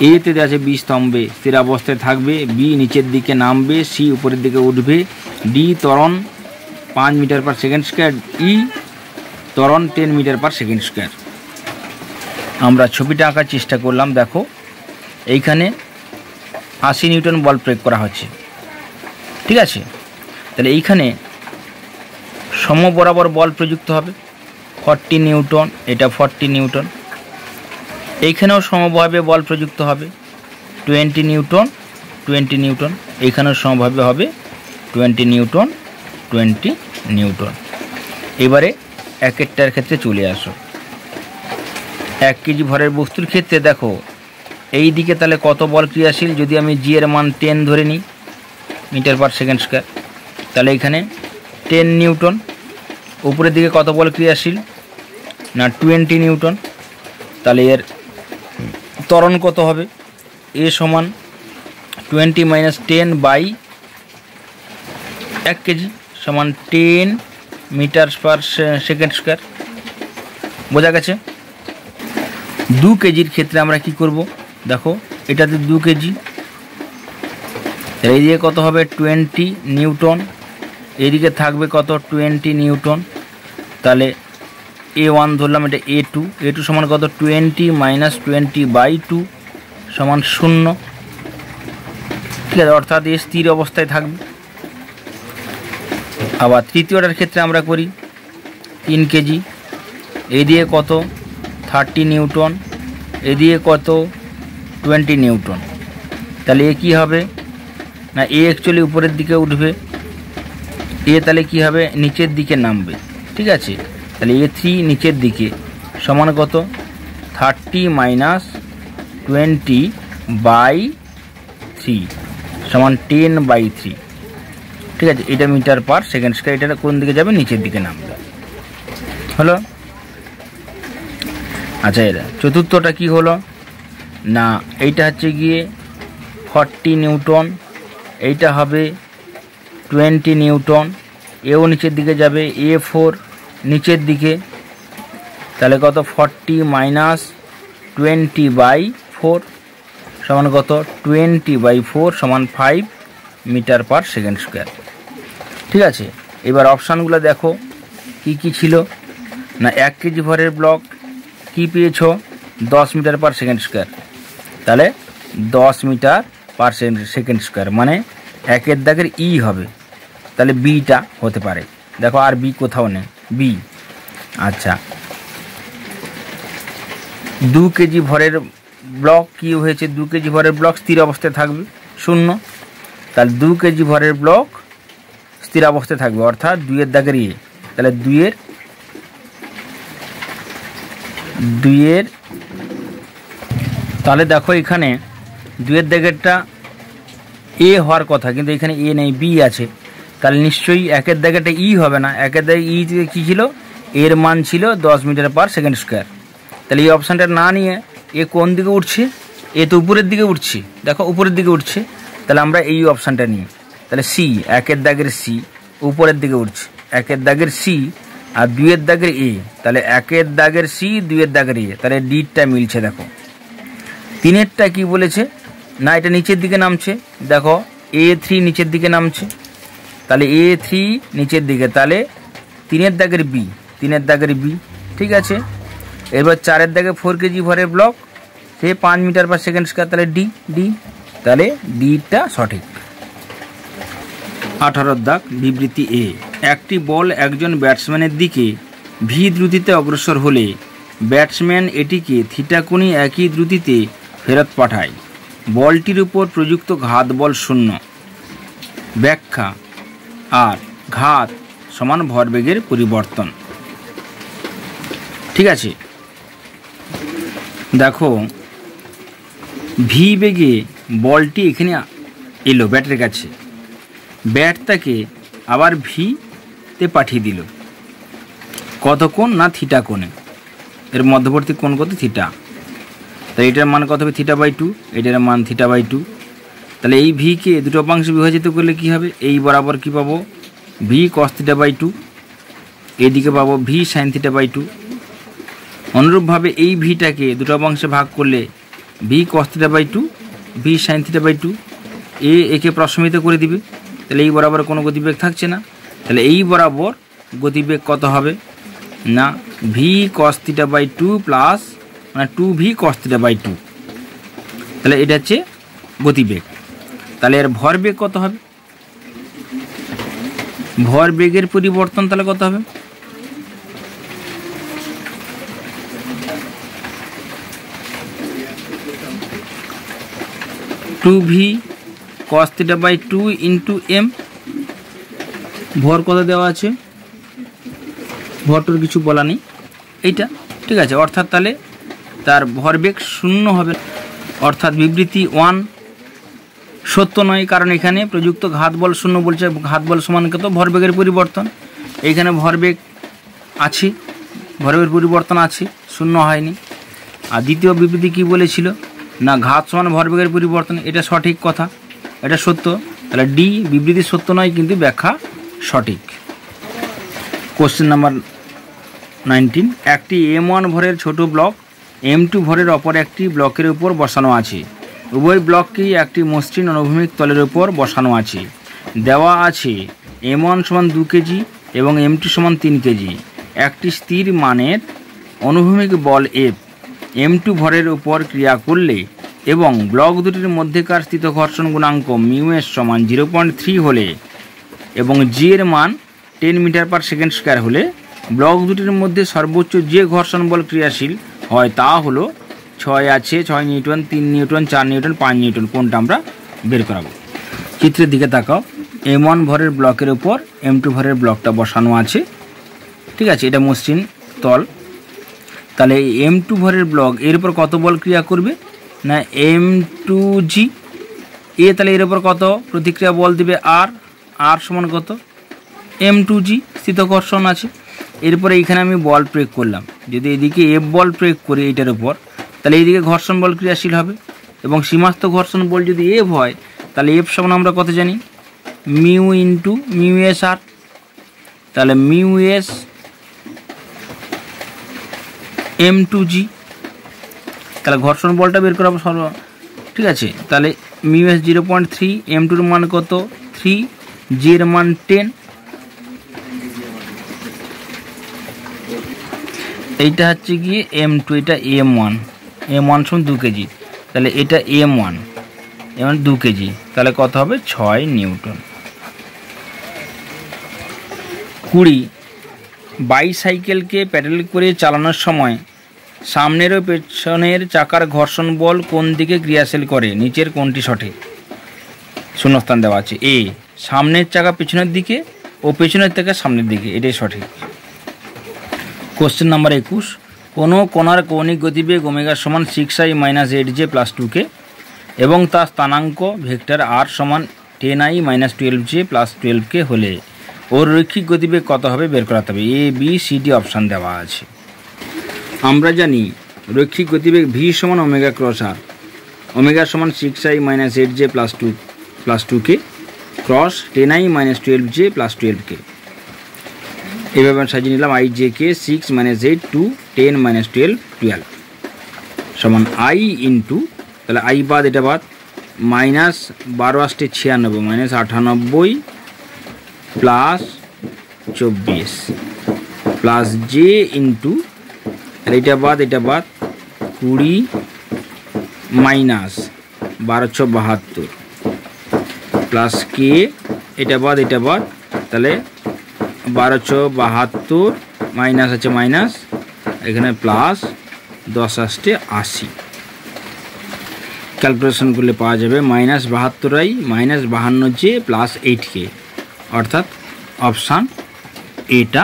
এতে আছে বি স্তম্ভে স্থিরাবস্থায় থাকবে, বি নিচের দিকে নামবে, সি উপরের দিকে উঠবে, ডি ত্বরণ 5 মিটার/সেকেন্ড স্কয়ার, ই ত্বরণ 10 মিটার/সেকেন্ড স্কয়ার। আমরা ছবিটা আঁকার চেষ্টা করলাম। দেখো এইখানে 80 নিউটন বল প্রয়োগ করা হচ্ছে, ঠিক আছে। তাহলে এইখানে সম বরাবর বল প্রযুক্ত হবে 40 নিউটন, এটা 40 নিউটন। এইখানেও সমভাবে বল প্রযুক্ত হবে 20 নিউটন, 20 নিউটন। এইখানেও সমভাবে হবে 20 নিউটন, 20 নিউটন। এবারে একেরটার ক্ষেত্রে চলে আসো। 1 কেজি ভরের বস্তুর ক্ষেত্রে দেখো এই দিকে তাহলে কত বল ক্রিয়াশীল, যদি আমি জি এর মান 10 ধরে নিই মিটার/সেকেন্ড স্কয়ার, তাহলে এখানে 10 নিউটন। উপরের দিকে কত বল ক্রিয়াশীল না 20 নিউটন। তাহলে এর ত্বরণ কত হবে? এ সমান 20 - 10 1 কেজি সমান 10 মিটার পার সেকেন্ড স্কোয়ার। বোঝা গেছে? 2 কেজির ক্ষেত্রে আমরা কি করব, দেখো এটাতে 2 কেজি, এইদিকে কত হবে 20 নিউটন, এইদিকে থাকবে কত 20 নিউটন। তাহলে A1 ধরলাম, এটা A2 সমান কত 20 মাইনাস 20/2 সমান 0। ঠিক আছে, অর্থাৎ এ স্থির অবস্থায় থাকবে। আবার তৃতীয়টার ক্ষেত্রে আমরা করি 3 কেজি, এইদিকে কত 30 নিউটন, এদিকে কত 20 নিউটন। তাহলে এ কী হবে না, এ অ্যাকচুয়ালি উপরের দিকে উঠবে, এ তাহলে কি হবে নিচের দিকে নামবে। ঠিক আছে, তাহলে A3 নিচের দিকে সমান কত 30 মাইনাস 20/3 সমান 10/3। ঠিক আছে, এটা মিটার পার সেকেন্ড স্কয়ার, এটা কোন দিকে যাবে নিচের দিকে নামবে। হলো? আচ্ছা, এরা চতুর্থটা কি হলো না, এইটা হচ্ছে গিয়ে 40 নিউটন, এইটা হবে 20 নিউটন, এও নিচের দিকে যাবে, A4 নিচের দিকে, তাহলে কত 40 মাইনাস 20/4 সমান কত 20/4 সমান 5 মিটার পার সেকেন্ড স্কোয়ার। ঠিক আছে, এবার অপশানগুলো দেখো কি কি ছিল না, 1 কেজি ভরের ব্লক কি পেয়েছ 10 মিটার পার সেকেন্ড স্কোয়ার, তাহলে 10 মিটার পার সেকেন্ড স্কোয়ার মানে 1-এর দাগের ই হবে, তাহলে বিটা হতে পারে। দেখো আর বি কোথাও নেই, বি। আচ্ছা, 2 কেজি ভরের ব্লক কি হয়েছে, 2 কেজি ভরের ব্লক স্থির অবস্থায় থাকবে 0, তাহলে 2 কেজি ভরের ব্লক স্থির অবস্থায় থাকবে, অর্থাৎ 2-এর দাগের ইয়ে, তাহলে 2-এর তাহলে দেখো এখানে 2-এর দাগেরটা এ হওয়ার কথা, কিন্তু এখানে এ নেই, বি আছে, তাহলে নিশ্চয়ই 1-এর দাগেরটা ই হবে না। 1-এর দাগে ই কী ছিল, এর মান ছিল 10 মিটার পার সেকেন্ড স্কোয়ার। তাহলে এই অপশানটা না নিয়ে এ কোন দিকে উঠছে, এ তো উপরের দিকে উঠছে, দেখো উপরের দিকে উঠছে, তাহলে আমরা এই অপশানটা নিই। তাহলে সি, 1-এর দাগের সি উপরের দিকে উঠছে, 1-এর দাগের সি আর 2-এর দাগের এ, তাহলে 1-এর দাগের সি 2-এর দাগের এ, তাহলে ডিটা মিলছে। দেখো 3-এরটা কি বলেছে না, এটা নিচের দিকে নামছে, দেখো A3 নিচের দিকে নামছে, তাহলে A3 নিচের দিকে, তাহলে 3-এর দাগের বি, 3-এর দাগের বি। ঠিক আছে, এবার 4-এর দাগে 4 কেজি ভরের ব্লক, সে 5 মিটার পার সেকেন্ড স্কোয়ার, তাহলে ডি, তাহলে ডিটা সঠিক। 18 দাগ বিবৃতি এ, একটি বল একজন ব্যাটসম্যানের দিকে ভি দ্রুতিতে অগ্রসর হলে ব্যাটসম্যান এটিকে থিটা কোণে একই দ্রুতিতে ফেরত পাঠায়, বলটির উপর প্রযুক্ত ঘাত বল 0। ব্যাখ্যা, আর ঘাত সমান ভরবেগের পরিবর্তন। ঠিক আছে, দেখো ভি বেগে বলটি এখানে এলো ব্যাটের কাছে, ব্যাট তাকে আবার ভিতে পাঠিয়ে দিল কত কোণ না থিটা কোণে, এর মধ্যবর্তী কোণ কত থিটা, তাই এটার মান কত হবে θ/2, এটার মান θ/2। তাহলে এই ভিকে দুটো অংশে বিভাজিত করলে কি হবে, এই বরাবর কি পাবো ভি cos θ/2, এইদিকে পাবো ভি sin θ/2। অনুরূপভাবে এই ভিটাকে দুটো অংশে ভাগ করলে ভি cos θ/2 ভি sin θ/2, একে প্রশমিত করে দিবে, তাহলে এই বরাবর কোনো গতিবেগ থাকছে না, তাহলে এই বরাবর গতিবেগ কত হবে না ভি cos θ/2 প্লাস মানে 2v cos θ/2, তাহলে এটা হচ্ছে গতিবেগ। তাহলে এর ভরবেগ কত হবে, ভরবেগের পরিবর্তন তাহলে কত হবে, two V cos θ/2 into M, ভর কত দেওয়া আছে, ভরটার কিছু বলা নেই এইটা। ঠিক আছে, অর্থাৎ তাহলে তার ভরবেগ 0 হবে, অর্থাৎ বিবৃতি 1 সত্য নয়, কারণ এখানে প্রযুক্ত ঘাত বল 0 বলছে, ঘাত বল সমান কত ভরবেগের পরিবর্তন, এইখানে ভরবেগ আছে, ভরবেগের পরিবর্তন আছে, 0 হয়নি। আর দ্বিতীয় বিবৃতি কি বলেছিল না ঘাত সমান ভরবেগের পরিবর্তন, এটা সঠিক কথা, এটা সত্য, তাহলে ডি বিবৃতি সত্য নয় কিন্তু ব্যাখ্যা সঠিক। কোশ্চেন নাম্বার 19, একটি M1 ভরের ছোট ব্লক M2 ভরের অপর একটি ব্লকের উপর বসানো আছে। উভয় ব্লককেই একটি মসৃণ অনুভূমিক তলের উপর বসানো আছে। দেওয়া আছে M1 সমান 2 কেজি এবং M2 সমান 3 কেজি। একটি স্থির মানের অনুভূমিক বল F M2 ভরের উপর ক্রিয়া করলে এবং ব্লক দুটির মধ্যেকার স্থিত ঘর্ষণ গুণাঙ্ক μs সমান 0.3 হলে এবং g এর মান 10 মিটার/সেকেন্ড স্কয়ার হলে ব্লক দুটির মধ্যে সর্বোচ্চ যে ঘর্ষণ বল ক্রিয়াশীল হয় তা হলো 6 আছে 6 নিউটন, 3 নিউটন, 4 নিউটন, 5 নিউটন। কোনটা আমরা বের করাবো? চিত্রের দিকে তাকাও। M1 ভরের ব্লকের উপর M2 ভরের ব্লকটা বসানো আছে, ঠিক আছে, এটা মসৃণ তল। তাহলে M2 ভরের ব্লক এর উপর কত বল ক্রিয়া করবে না M2G। তাহলে এর উপর কত প্রতিক্রিয়া বল দেবে R সমান কত M2G, স্থিত ঘর্ষণ আছে। এরপরে এইখানে আমি বল প্রয়োগ করলাম, যদি এদিকে F বল প্রয়োগ করি এইটার উপর, তাহলে এইদিকে ঘর্ষণ বল ক্রিয়াশীল হবে এবং সীমাস্থ ঘর্ষণ বল যদি F হয় তাহলে F সমান আমরা কত জানি মিউ ইন্টু μs R। তাহলে μs M2G, তাহলে ঘর্ষণ বলটা বের করাবো সর্ব, ঠিক আছে। তাহলে μs 0.3, M2 এর মান কত 3, g এর মান 10। এইটা হচ্ছে গিয়ে M2, এটা M1 সমান 2 কেজি, তাহলে এটা M1 2 কেজি, তাহলে কত হবে 6 নিউটন। 20, বাইসাইকেলকে প্যাডেল করে চালানোর সময় সামনের ও পেছনের চাকার ঘর্ষণ বল কোন দিকে ক্রিয়াশীল করে? নিচের কোনটি সঠিক? শূন্যস্থান দেওয়া আছে। A সামনের চাকা পেছনের দিকে ও পেছনের চাকা সামনের দিকে, এটাই সঠিক। কোশ্চেন নাম্বার 21, কোনো কণার কৌণিক গতিবেগ ওমেগা সমান 6i - 8j + 2k এবং তার স্থানাঙ্ক ভেক্টর r সমান 10i - 12j + 12k হলে ওর রৈখিক গতিবেগ কত হবে বের করাতে হবে। A B C D option দেওয়া আছে। আমরা জানি রৈখিক গতিবেগ v সমান ওমেগা ক্রস r, ওমেগা সমান 6i - 8j + 2k cross 10i - 12j + 12k। এইভাবে সাজিয়ে নিলাম i j k 6 - 8 2 10 - 12 12 সমান i ইন্টু, তাহলে i বাদ এটা বাদ, -12 × 96 -98 প্লাস 24 প্লাস j ইন্টু, এটা বাদ 20 -1272 প্লাস k, এটা বাদ তাহলে 1272 মাইনাস আছে মাইনাস, এখানে প্লাস 10 আসছে 80। ক্যালকুলেশন করলে পাওয়া যাবে -72i - 52j + 8k, অর্থাৎ অপশান এটা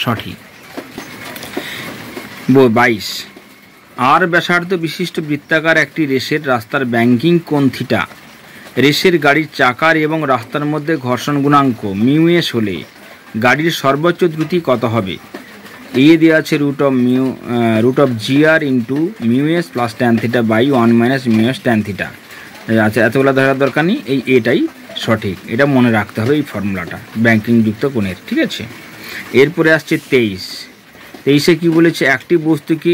সঠিক। 22, আর ব্যাসার্ধ বিশিষ্ট বৃত্তাকার একটি রেসের রাস্তার ব্যাঙ্কিং কোণ থিটা রেসের গাড়ির চাকার এবং রাস্তার মধ্যে ঘর্ষণ গুণাঙ্ক μs হলে গাড়ির সর্বোচ্চ দ্রুতি কত হবে? দেওয়া আছে √gr into μs plus tan theta by 1 - μs tan theta. আচ্ছা, এতগুলো ধরার দরকার নেই, এটাই সঠিক, এটা মনে রাখতে হবে এই ফর্মুলাটা ব্যাঙ্কিং যুক্ত কোণের, ঠিক আছে। এরপরে আসছে 23-এ কি বলেছে? একটি বস্তুকে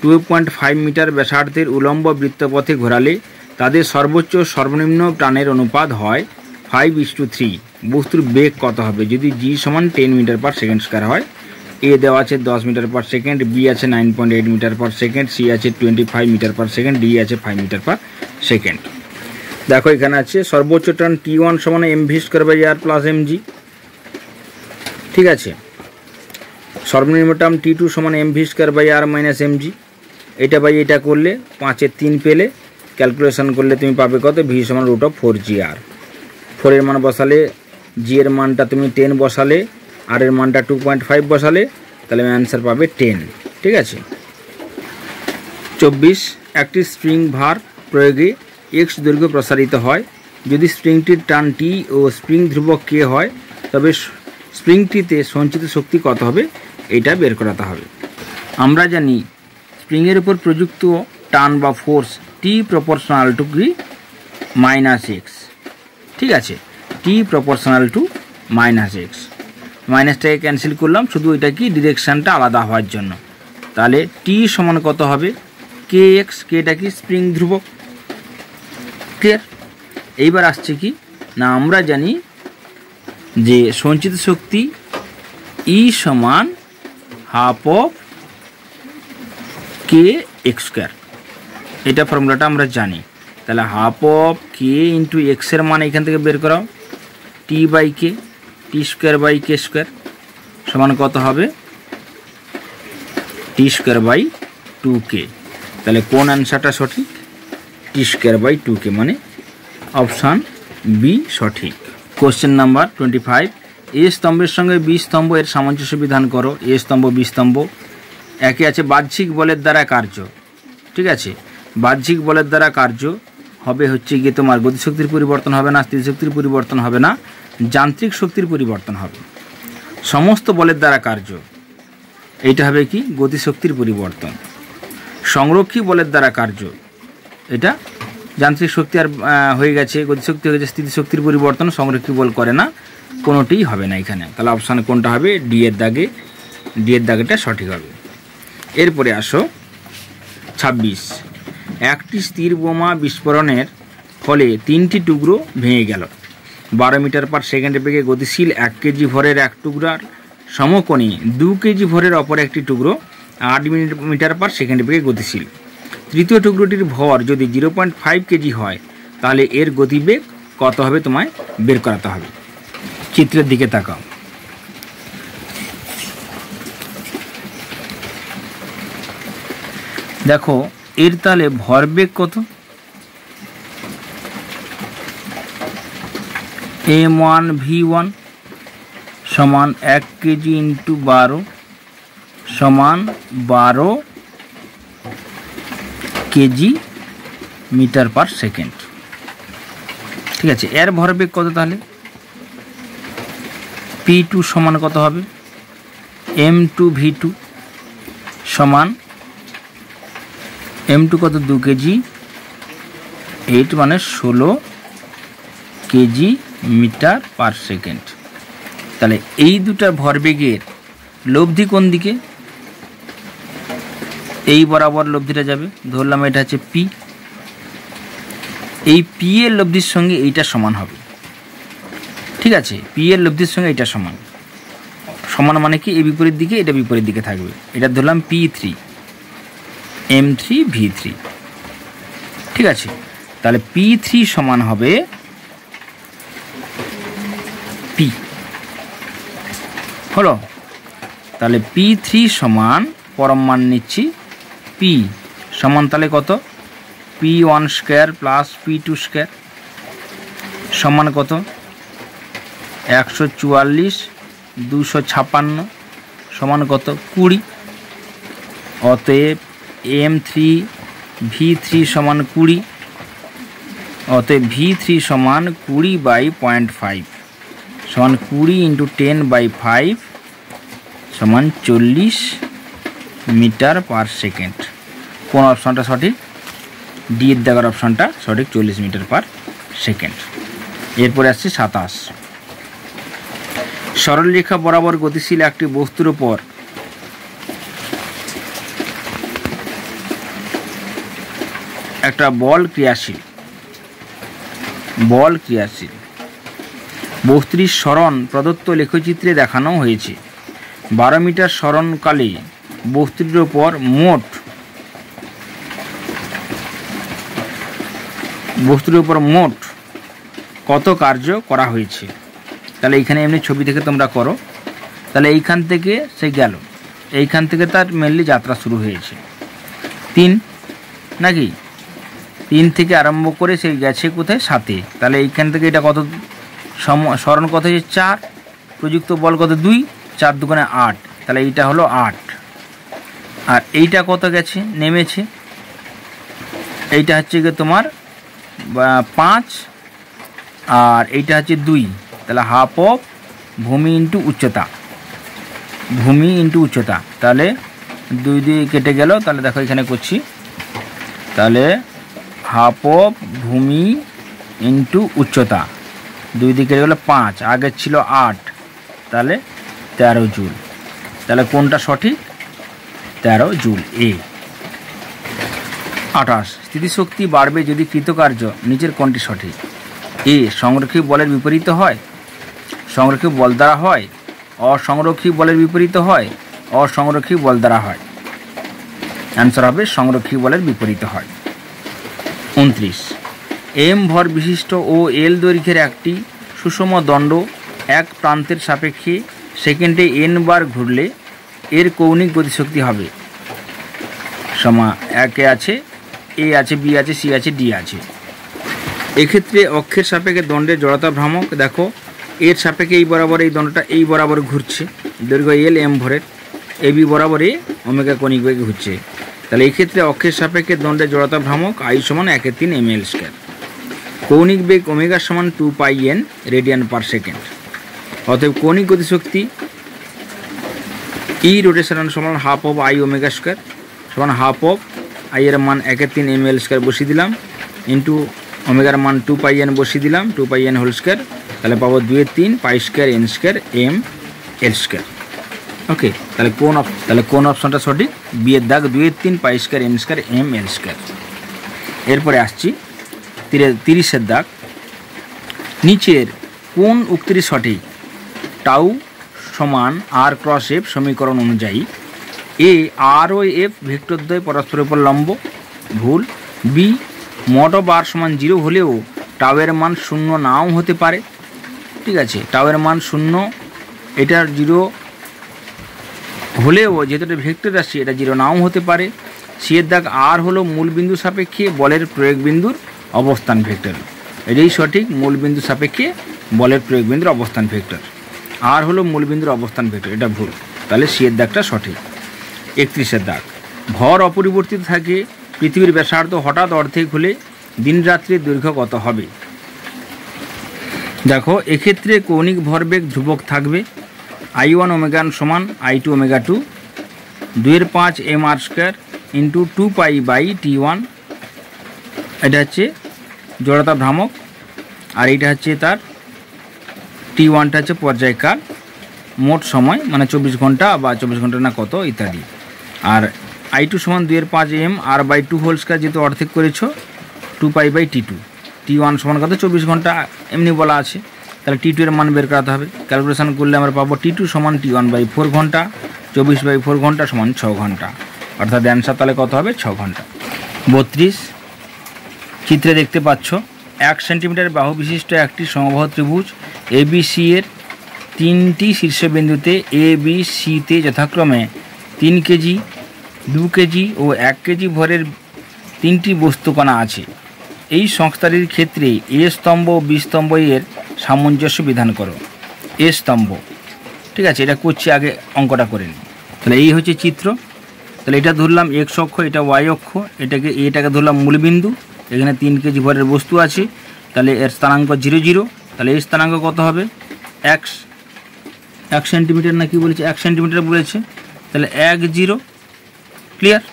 2.5 মিটার ব্যাসার্ধের উলম্ব বৃত্তপথে ঘোরালে তাদের সর্বোচ্চ সর্বনিম্ন টানের অনুপাত হয় 5:3। বস্তুর বেগ কত হবে যদি g সমান 10 মিটার/সেকেন্ড স্কয়ার হয়? A দেওয়া আছে 10 মিটার/সেকেন্ড, B আছে 9.8 মিটার/সেকেন্ড, C আছে 25 মিটার/সেকেন্ড, D আছে 5 মিটার/সেকেন্ড। দেখো এখানে আছে সর্বোচ্চ টান T1 সমান mv²/r + mg, ঠিক আছে। সর্বনিম্ন টার্ম T2 সমান mv²/r - mg, এটা বাই এটা করলে 5-এর 3 পেলে ক্যালকুলেশন করলে তুমি পাবে কত? v সমান √4gr। 4 এর মান বসালে, g এর মানটা তুমি 10 বসালে, r এর মানটা 2.5 বসালে, তাহলে অ্যান্সার পাবে 10, ঠিক আছে। 24, একটি স্প্রিং ভার প্রয়োগে x দৈর্ঘ্য প্রসারিত হয়। যদি স্প্রিংটির টান t ও স্প্রিং ধ্রুবক k হয় তবে স্প্রিংটিতে সঞ্চিত শক্তি কত হবে এটা বের করাতে হবে। আমরা জানি স্প্রিংয়ের উপর প্রযুক্ত টান বা ফোর্স t প্রপোর্শনাল টু কি -x, ঠিক আছে, t proportional to minus X, মাইনাসটাকে ক্যান্সেল করলাম, শুধু এটা কি ডিরেকশানটা আলাদা হওয়ার জন্য। তাহলে টি সমান কত হবে, কে এক্স, কেটা কি স্প্রিং ধ্রুবক। ক্লিয়ার? এইবার আসছে কি না, আমরা জানি যে সঞ্চিত শক্তি ই সমান half of K x square, এটা ফর্মুলাটা আমরা জানি। তাহলে হাফ অফ কে ইন্টু এক্সের মান এখান থেকে বের করাও, T by K, T square by K square সমান কত হবে, টি স্কোয়ার বাই 2k। তাহলে কোন অ্যান্সারটা সঠিক, টি স্কোয়ার বাই 2k, মানে অপশান বি সঠিক। কোশ্চেন নাম্বার 25, এ স্তম্ভের সঙ্গে বি স্তম্ভ এর সামঞ্জস্য বিধান করো। এ স্তম্ভ বি স্তম্ভ একে আছে বাহ্যিক বলের দ্বারা কার্য, ঠিক আছে, বাহ্যিক বলের দ্বারা কার্য হবে হচ্ছে গিয়ে তোমার গতিশক্তির পরিবর্তন হবে না, স্থিতিশক্তির পরিবর্তন হবে না, যান্ত্রিক শক্তির পরিবর্তন হবে। সমস্ত বলের দ্বারা কার্য, এইটা হবে কি গতিশক্তির পরিবর্তন। সংরক্ষী বলের দ্বারা কার্য, এটা যান্ত্রিক শক্তি আর হয়ে গেছে, গতিশক্তি হয়ে গেছে, স্থিতিশক্তির পরিবর্তন, সংরক্ষী বল করে না, কোনোটিই হবে না এখানে। তাহলে অপশানে কোনটা হবে, ডি এর দাগে, ডি এর দাগেটা সঠিক হবে। এরপরে আসো 26, একটি স্থির বোমা বিস্ফোরণের ফলে 3টি টুকরো ভেঙে গেল। 12 মিটার পার সেকেন্ডে বেগে গতিশীল 1 কেজি ভরের এক টুকরার সমকোণে 2 কেজি ভরের অপর একটি টুকরো 8 মিটার পার সেকেন্ডে বেগে গতিশীল। তৃতীয় টুকরোটির ভর যদি 0.5 কেজি হয়, তাহলে এর গতিবেগ কত হবে তোমায় বের করাতে হবে। চিত্রের দিকে তাকাও, দেখো এর তাহলে ভরবেগ কত, m1 v1 সমান 1 কেজি ইন্টু 12 সমান 12 কেজি মিটার পার সেকেন্ড। ঠিক আছে, এর ভরবেগ কত, তাহলে p2 সমান কত হবে, m2 v2 সমান m2 কত 2 কেজি, 8 মানে 16 কেজি মিটার পার সেকেন্ড। তাহলে এই দুটা ভরবেগের লব্ধি কোন দিকে, এই বরাবর লব্ধিটা যাবে, ধরলাম এটা হচ্ছে পি, এই পি এর লব্ধির সঙ্গে এইটা সমান হবে। ঠিক আছে, পি এর লব্ধির সঙ্গে এইটা সমান, সমান মানে কি এই বিপরীত দিকে, এটা বিপরীত দিকে থাকবে, এটা ধরলাম p3 m3 v3। ঠিক আছে, তাহলে p3 সমান হবে p, হলো। তাহলে p3 সমান পরম মান নিচ্ছি p সমান তাহলে কত, p1 square plus p2 square সমান কত 144 256 সমান কত 20। অতএব m3 v3 সমান 20, অতএব v3 সমান 20/0.5 সমান 20 × 10/5 সমান 40 মিটার পার সেকেন্ড। কোন অপশানটা সঠিক, ডি এর দাগের অপশানটা সঠিক, 40 মিটার পার সেকেন্ড। এরপরে আসছে 27, সরলরেখা বরাবর গতিশীল একটি বস্তুর উপর একটা বল ক্রিয়াশীল, বস্তুটির সরণ প্রদত্ত লেখচিত্রে দেখানো হয়েছে। 12 মিটার সরণকালে বস্তুটির উপর মোট কত কার্য করা হয়েছে। তাহলে এইখানে এমনি ছবি থেকে তোমরা করো, তাহলে এইখান থেকে সে গেল, এইখান থেকে তার মেনলি যাত্রা শুরু হয়েছে 3 নাকি, 3 থেকে আরম্ভ করে সে গেছে কোথায় 7-এ। তাহলে এইখান থেকে এটা কত সরণ কত হচ্ছে 4, প্রযুক্ত বল কত 2, 4 দুগুণে 8, তাহলে এইটা হলো 8। আর এইটা কত গেছে নেমেছে, এইটা হচ্ছে গিয়ে তোমার 5, আর এইটা হচ্ছে 2, তাহলে হাফ অফ ভূমি ইন্টু উচ্চতা, তাহলে 2 দিয়ে কেটে গেল। তাহলে দেখো এখানে করছি, তাহলে হাফ অফ ভূমি ইন্টু উচ্চতা 2 দিয়ে কেটে গেল 5, আগে ছিল 8, তাহলে 13 জুল। তাহলে কোনটা সঠিক? 13 জুল, এ। 28, স্থিতিশক্তি বাড়বে যদি কৃতকার্য নিচের কোনটি সঠিক? এ, সংরক্ষিত বলের বিপরীত হয়, সংরক্ষিত বল দ্বারা হয়, অসংরক্ষিত বলের বিপরীত হয়, অসংরক্ষিত বল দ্বারা হয়। অ্যান্সার হবে সংরক্ষিত বলের বিপরীত হয়। 29, এম ভর বিশিষ্ট ও এল দৈর্ঘ্যের একটি সুষম দণ্ড এক প্রান্তের সাপেক্ষে সেকেন্ডে n বার ঘুরলে এর কৌণিক গতিশক্তি হবে সমা, একে আছে, এ আছে, বি আছে, সি আছে, ডি আছে। এক্ষেত্রে অক্ষের সাপেক্ষে দণ্ডের জড়তা ভ্রামক, দেখো এর সাপেক্ষে এই বরাবর এই দণ্ডটা এই বরাবর ঘুরছে, দৈর্ঘ্য এল এম ভরের, এ বি বরাবর এ ওমেগা কৌণিক বেগে ঘুরছে। তাহলে এই ক্ষেত্রে অক্ষের সাপেক্ষে দণ্ডের জড়তা ভ্রামক I সমান 1/3 ml²। কৌণিক বেগ ওমেগা সমান 2πn রেডিয়ান পার সেকেন্ড। অতএব কৌণিক গতিশক্তি ই রোটেশন সমান half of I omega square সমান হাফ অফ I এর মান 1/3 ml² বসিয়ে দিলাম, ইন্টু ওমেগার মান 2πn বসিয়ে দিলাম, 2πn হোল স্কোয়ার, তাহলে পাবো 2/3 π² n² ml²। ওকে, তাহলে কোন অপশনটা সঠিক? বি এর দাগ, 2/3 π² n² ml²। এরপরে আসছি 30-এর দাগ। নিচের কোন উক্তিটি সঠিক? টাউ সমান আর ক্রস এফ সমীকরণ অনুযায়ী এ আর ও এফ ভেক্টরদ্বয় পরস্পরের উপর লম্ব, ভুল। বি মড অফ আর সমান 0 হলেও টাউয়ের মান 0 নাও হতে পারে, ঠিক আছে, টাউয়ের মান 0, এটা 0 হলেও যেহেতু এটা ভেক্টর রাশি এটা 0 নাও হতে পারে। সি এর দাগ, আর হলো মূল বিন্দু সাপেক্ষে বলের প্রয়োগ বিন্দুর অবস্থান ভেক্টর, এটাই সঠিক, মূল বিন্দু সাপেক্ষে বলের প্রয়োগ বিন্দুর অবস্থান ভেক্টর, আর হলো মূল বিন্দুর অবস্থান ভেক্টর, এটা ভুল, তাহলে সি এর দাগটা সঠিক। 31-এর দাগ, ভর অপরিবর্তিত থাকে পৃথিবীর ব্যাসার্ধ হঠাৎ অর্ধেক হলে দিন রাত্রির দৈর্ঘ্য কত হবে? দেখো এক্ষেত্রে কৌণিক ভরবেগ ধ্রুবক থাকবে, I1 ওমেগা সমান I2 omega 2, 2/5 mr² into 2π/t1, এটা হচ্ছে জড়তা ভ্রামক, আর এইটা হচ্ছে তার t1টা হচ্ছে পর্যায়কাল, মোট সময় মানে 24 ঘন্টা বা 24 ঘন্টা না কত ইত্যাদি। আর I2 সমান 2/5 mr/2 হোল স্কয়ার, যেহেতু অর্ধেক করেছো 2π/t2, t1 সমান কত 24 ঘন্টা এমনি বলা আছে, তাহলে t2 এর মান বের করাতে হবে। ক্যালকুলেশন করলে আমরা পাবো t2 সমান t1/4 ঘন্টা, 24/4 ঘন্টা সমান 6 ঘন্টা, অর্থাৎ অ্যান্সার তাহলে কত হবে? 6 ঘন্টা। 32, চিত্রে দেখতে পাচ্ছ 1 সেন্টিমিটার বাহু বিশিষ্ট একটি সমবাহু ত্রিভুজ ABC এর 3টি শীর্ষবিন্দুতে এ বি সিতে যথাক্রমে 3 কেজি, 2 কেজি ও 1 কেজি ভরের 3টি বস্তুকণা আছে। এই সংস্থাটির ক্ষেত্রে এ স্তম্ভ ও বি স্তম্ভ এর সামঞ্জস্য বিধান করো। এ স্তম্ভ, ঠিক আছে, এটা করছি, আগে অঙ্কটা করে নিই। তাহলে এই হচ্ছে চিত্র, তাহলে এটা ধরলাম এক্স অক্ষ, এটা ওয়াই অক্ষ, এটাকে ধরলাম মূলবিন্দু, এখানে 3 কেজি ভরের বস্তু আছে, তাহলে এর স্থানাঙ্ক 0 0, তাহলে এই স্থানাঙ্ক কত হবে? 1 সেন্টিমিটার না কি বলেছে? 1 সেন্টিমিটার বলেছে, তাহলে 1 0, ক্লিয়ার।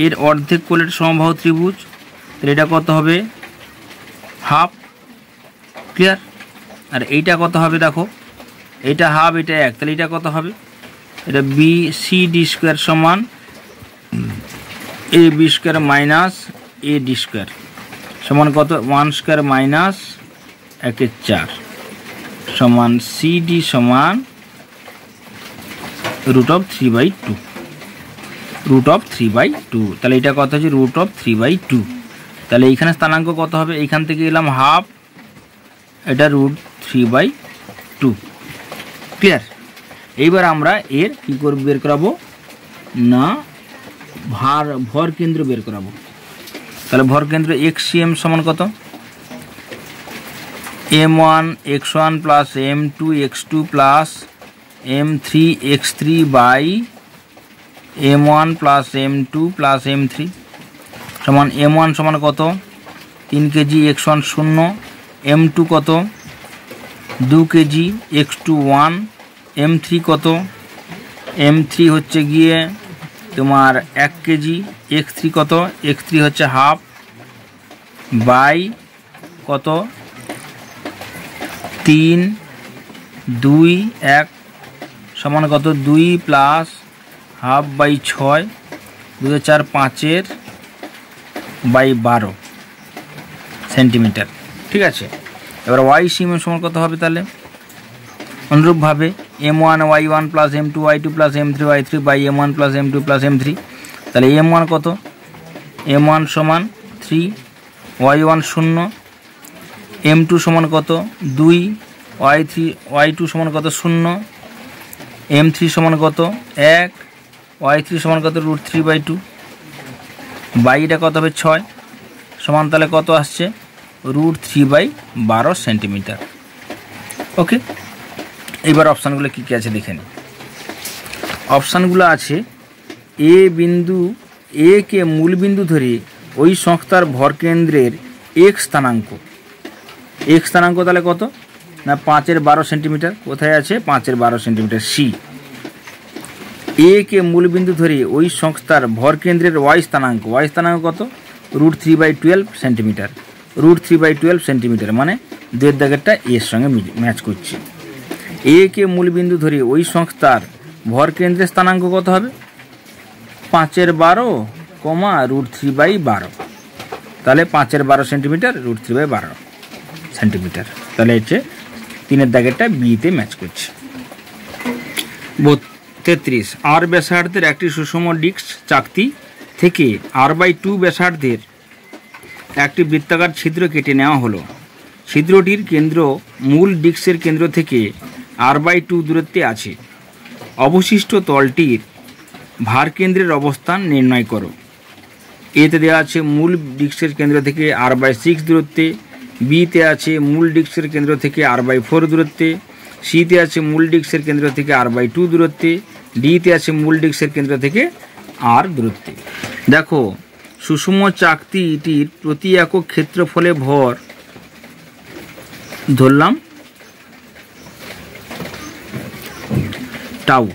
এর অর্ধেক কোলের সমবাহু ত্রিভুজ, তাহলে এটা কত হবে? Half, clear. আর এইটা কত হবে? দেখো এইটা হাফ, এটা 1, তাহলে এটা কত হবে? এটা বি সি ডি স্কোয়ার সমান A B square minus A D square সমান কত? 1 স্কোয়ার মাইনাস 1/4 সমান সি ডি সমান √3/2, √3/2, তাহলে এটা কত হচ্ছে? √3/2, তাহলে এইখানে স্থানাঙ্ক কত হবে? এইখান থেকে এলাম হাফ, এটা √3/2, ক্লিয়ার। এইবার আমরা এর কী করে বের করাবো না, ভর কেন্দ্র বের করাবো। তাহলে ভর কেন্দ্র xcm সমান কত? m1 x1 plus m2 x2 plus m3 x3 by m1 plus m2 plus m3 সমান m1 সমান কত? 3 কেজি, x1 0, m2 কত? 2 কেজি, x2 1, m3 কত? m3 হচ্ছে গিয়ে তোমার 1 কেজি, x3 কত? x3 হচ্ছে হাফ, বাই কত? 3 2 1 সমান কত 2 প্লাস হাফ বাই 6 2 4 5 বাই 12 সেন্টিমিটার। ঠিক আছে, এবার ওয়াই সিম সমান কত হবে তাহলে অনুরূপভাবে m1 y1 plus m2 y2 plus m3 y3 by m1 plus m2 plus m3। তাহলে m1 কত, m1 সমান 3, y1 0, m2 সমান কত 2, y2 সমান কত 0, m3 সমান কত 1, y3 সমান কত √3/2, বাইটা কত হবে 6 সমান তাহলে কত আসছে √3/12 সেন্টিমিটার। ওকে, এবার অপশানগুলো কী কী আছে দেখে নিই। অপশানগুলো আছে এ বিন্দু এ কে মূল বিন্দু ধরে ওই সংস্থার ভরকেন্দ্রের এক স্থানাঙ্ক, এক স্থানাঙ্ক তাহলে কত না 5/12 সেন্টিমিটার। কোথায় আছে 5/12 সেন্টিমিটার সি। এ কে মূল বিন্দু ধরে ওই সংস্থার ভরকেন্দ্রের ওয়াই স্থানাঙ্ক, ওয়াই স্থানাঙ্ক কত √3/12 সেন্টিমিটার, √3/12 সেন্টিমিটার মানে দুয়ের দাগেরটা এর সঙ্গে ম্যাচ করছে। এ কে মূল বিন্দু ধরে ওই সংস্থার ভরকেন্দ্রের স্থানাঙ্ক কত হবে 5/12, √3/12, তাহলে 5/12 সেন্টিমিটার √3/12 সেন্টিমিটার, তাহলে হচ্ছে 3-এর দাগেরটা বিতে ম্যাচ করছে। 33 আর ব্যাসার্ধের একটি সুষম ডিস্ক চাকতি থেকে r/2 ব্যাসার্ধের একটি বৃত্তাকার ছিদ্র কেটে নেওয়া হলো। ছিদ্রটির কেন্দ্র মূল ডিস্কের কেন্দ্র থেকে r/2 দূরত্বে আছে। অবশিষ্ট তলটির ভারকেন্দ্রের অবস্থান নির্ণয় করো। এতে দেওয়া আছে মূল ডিস্কের কেন্দ্র থেকে r/6 দূরত্বে, বিতে আছে মূল ডিস্কের কেন্দ্র থেকে r/4 দূরত্বে, সিতে আছে মূল ডিস্কের কেন্দ্র থেকে r/2 দূরত্বে, ডিতে আছে মূল ডিস্কের কেন্দ্র থেকে r দূরত্বে। দেখো সুষম চাকতিটির প্রতি একক ক্ষেত্রফলে ভর ধরলাম টাউ,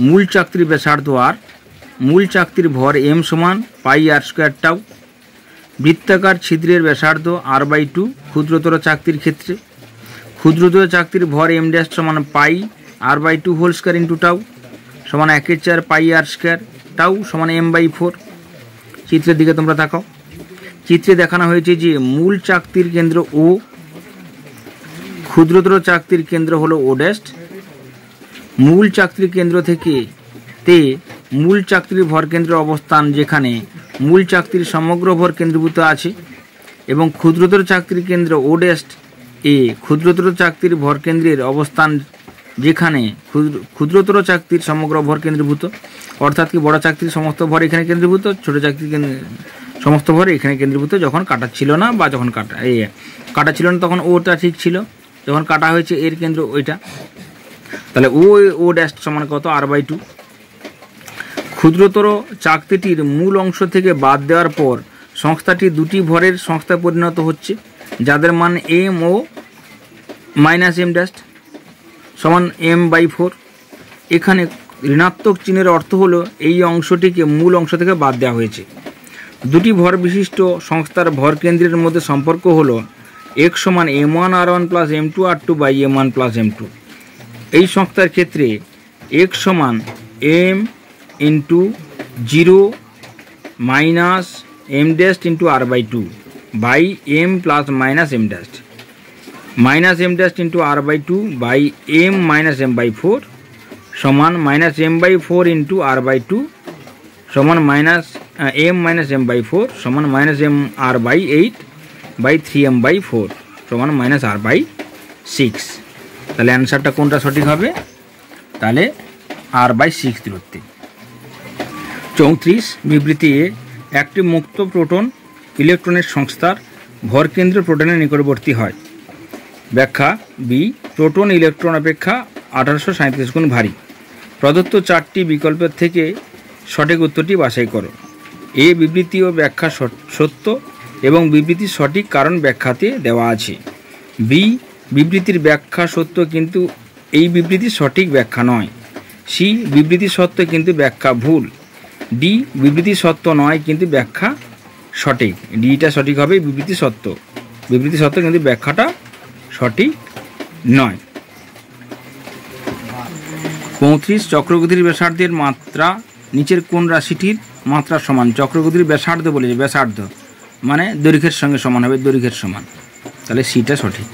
মূল চাকতির ব্যাসার্ধ আর, মূল চাকতির ভর m সমান πr² টাউ। বৃত্তাকার ছিদ্রের ব্যাসার্ধ r/2 ক্ষুদ্রতর চাকতির ক্ষেত্রে, ক্ষুদ্রতর চাকতির ভর m' সমান πr/2 whole square into tau সমান 1/4 πr² টাউ সমান m/4। চিত্রের দিকে তোমরা তাকাও, চিত্রে দেখানো হয়েছে যে মূল চাকতির কেন্দ্র ও, ক্ষুদ্রতর চাকতির কেন্দ্র হলো o'। মূল চাকতির কেন্দ্র থেকে মূল চাকতির ভরকেন্দ্রের অবস্থান যেখানে মূল চাকতির সমগ্র ভর কেন্দ্রীভূত আছে এবং ক্ষুদ্রতর চাকতির কেন্দ্র o' এ ক্ষুদ্রতর চাকতির ভরকেন্দ্রের অবস্থান যেখানে ক্ষুদ্রতর চাকতির সমগ্র ভর কেন্দ্রীভূত, অর্থাৎ কি বড় চাকতির সমস্ত ভর এখানে কেন্দ্রীভূত, ছোট চাকতির সমস্ত ভর এখানে কেন্দ্রীভূত। যখন কাটা ছিল না বা যখন কাটা ছিল না তখন ওটা ঠিক ছিল, যখন কাটা হয়েছে এর কেন্দ্র ওইটা, তাহলে o' সমান কত r/2। ক্ষুদ্রতর চাকতিটির মূল অংশ থেকে বাদ দেওয়ার পর সংস্থাটি দুটি ভরের সংস্থায় পরিণত হচ্ছে যাদের মান m ও -m' সমান m/4। এখানে ঋণাত্মক চিহ্নের অর্থ হলো এই অংশটিকে মূল অংশ থেকে বাদ দেওয়া হয়েছে। দুটি ভর বিশিষ্ট সংস্থার ভর কেন্দ্রের মধ্যে সম্পর্ক হলো x সমান m1r1 plus m2r2 by m1 plus m2। এই সংস্থার ক্ষেত্রে x সমান m into 0 minus m' into r/2 by m plus minus m' minus m' into r/2 by m minus m/4 সমান মাইনাস m/4 ইন্টু r/2 সমান minus m minus m/4 সমান minus m r/8 by 3m/4 সমান minus r/6। তাহলে অ্যান্সারটা কোনটা সঠিক হবে, তাহলে r/6 দূরত্বে। 34 বিবৃতি এ একটি মুক্ত প্রোটন ইলেকট্রনের সংস্থার ভরকেন্দ্র প্রোটনের নিকটবর্তী হয়। ব্যাখ্যা বি প্রোটন ইলেকট্রন অপেক্ষা 1837 গুণ ভারী। প্রদত্ত 4টি বিকল্পের থেকে সঠিক উত্তরটি বাছাই করো। এ বিবৃতি ও ব্যাখ্যা সত্য এবং বিবৃতির সঠিক কারণ ব্যাখ্যাতে দেওয়া আছে। বি বিবৃতির ব্যাখ্যা সত্য কিন্তু এই বিবৃতির সঠিক ব্যাখ্যা নয়। সি বিবৃতি সত্য কিন্তু ব্যাখ্যা ভুল। ডি বিবৃতি সত্য নয় কিন্তু ব্যাখ্যা সঠিক। ডিটা সঠিক হবে, বিবৃতি সত্য কিন্তু ব্যাখ্যাটা সঠিক 9। 35 চক্রগতির ব্যাসার্ধের মাত্রা নিচের কোন রাশিটির মাত্রা সমান? চক্রগতির ব্যাসার্ধ বলেছে, ব্যাসার্ধ মানে দৈর্ঘ্যের সঙ্গে সমান হবে, দৈর্ঘ্যের সমান, তাহলে সিটা সঠিক।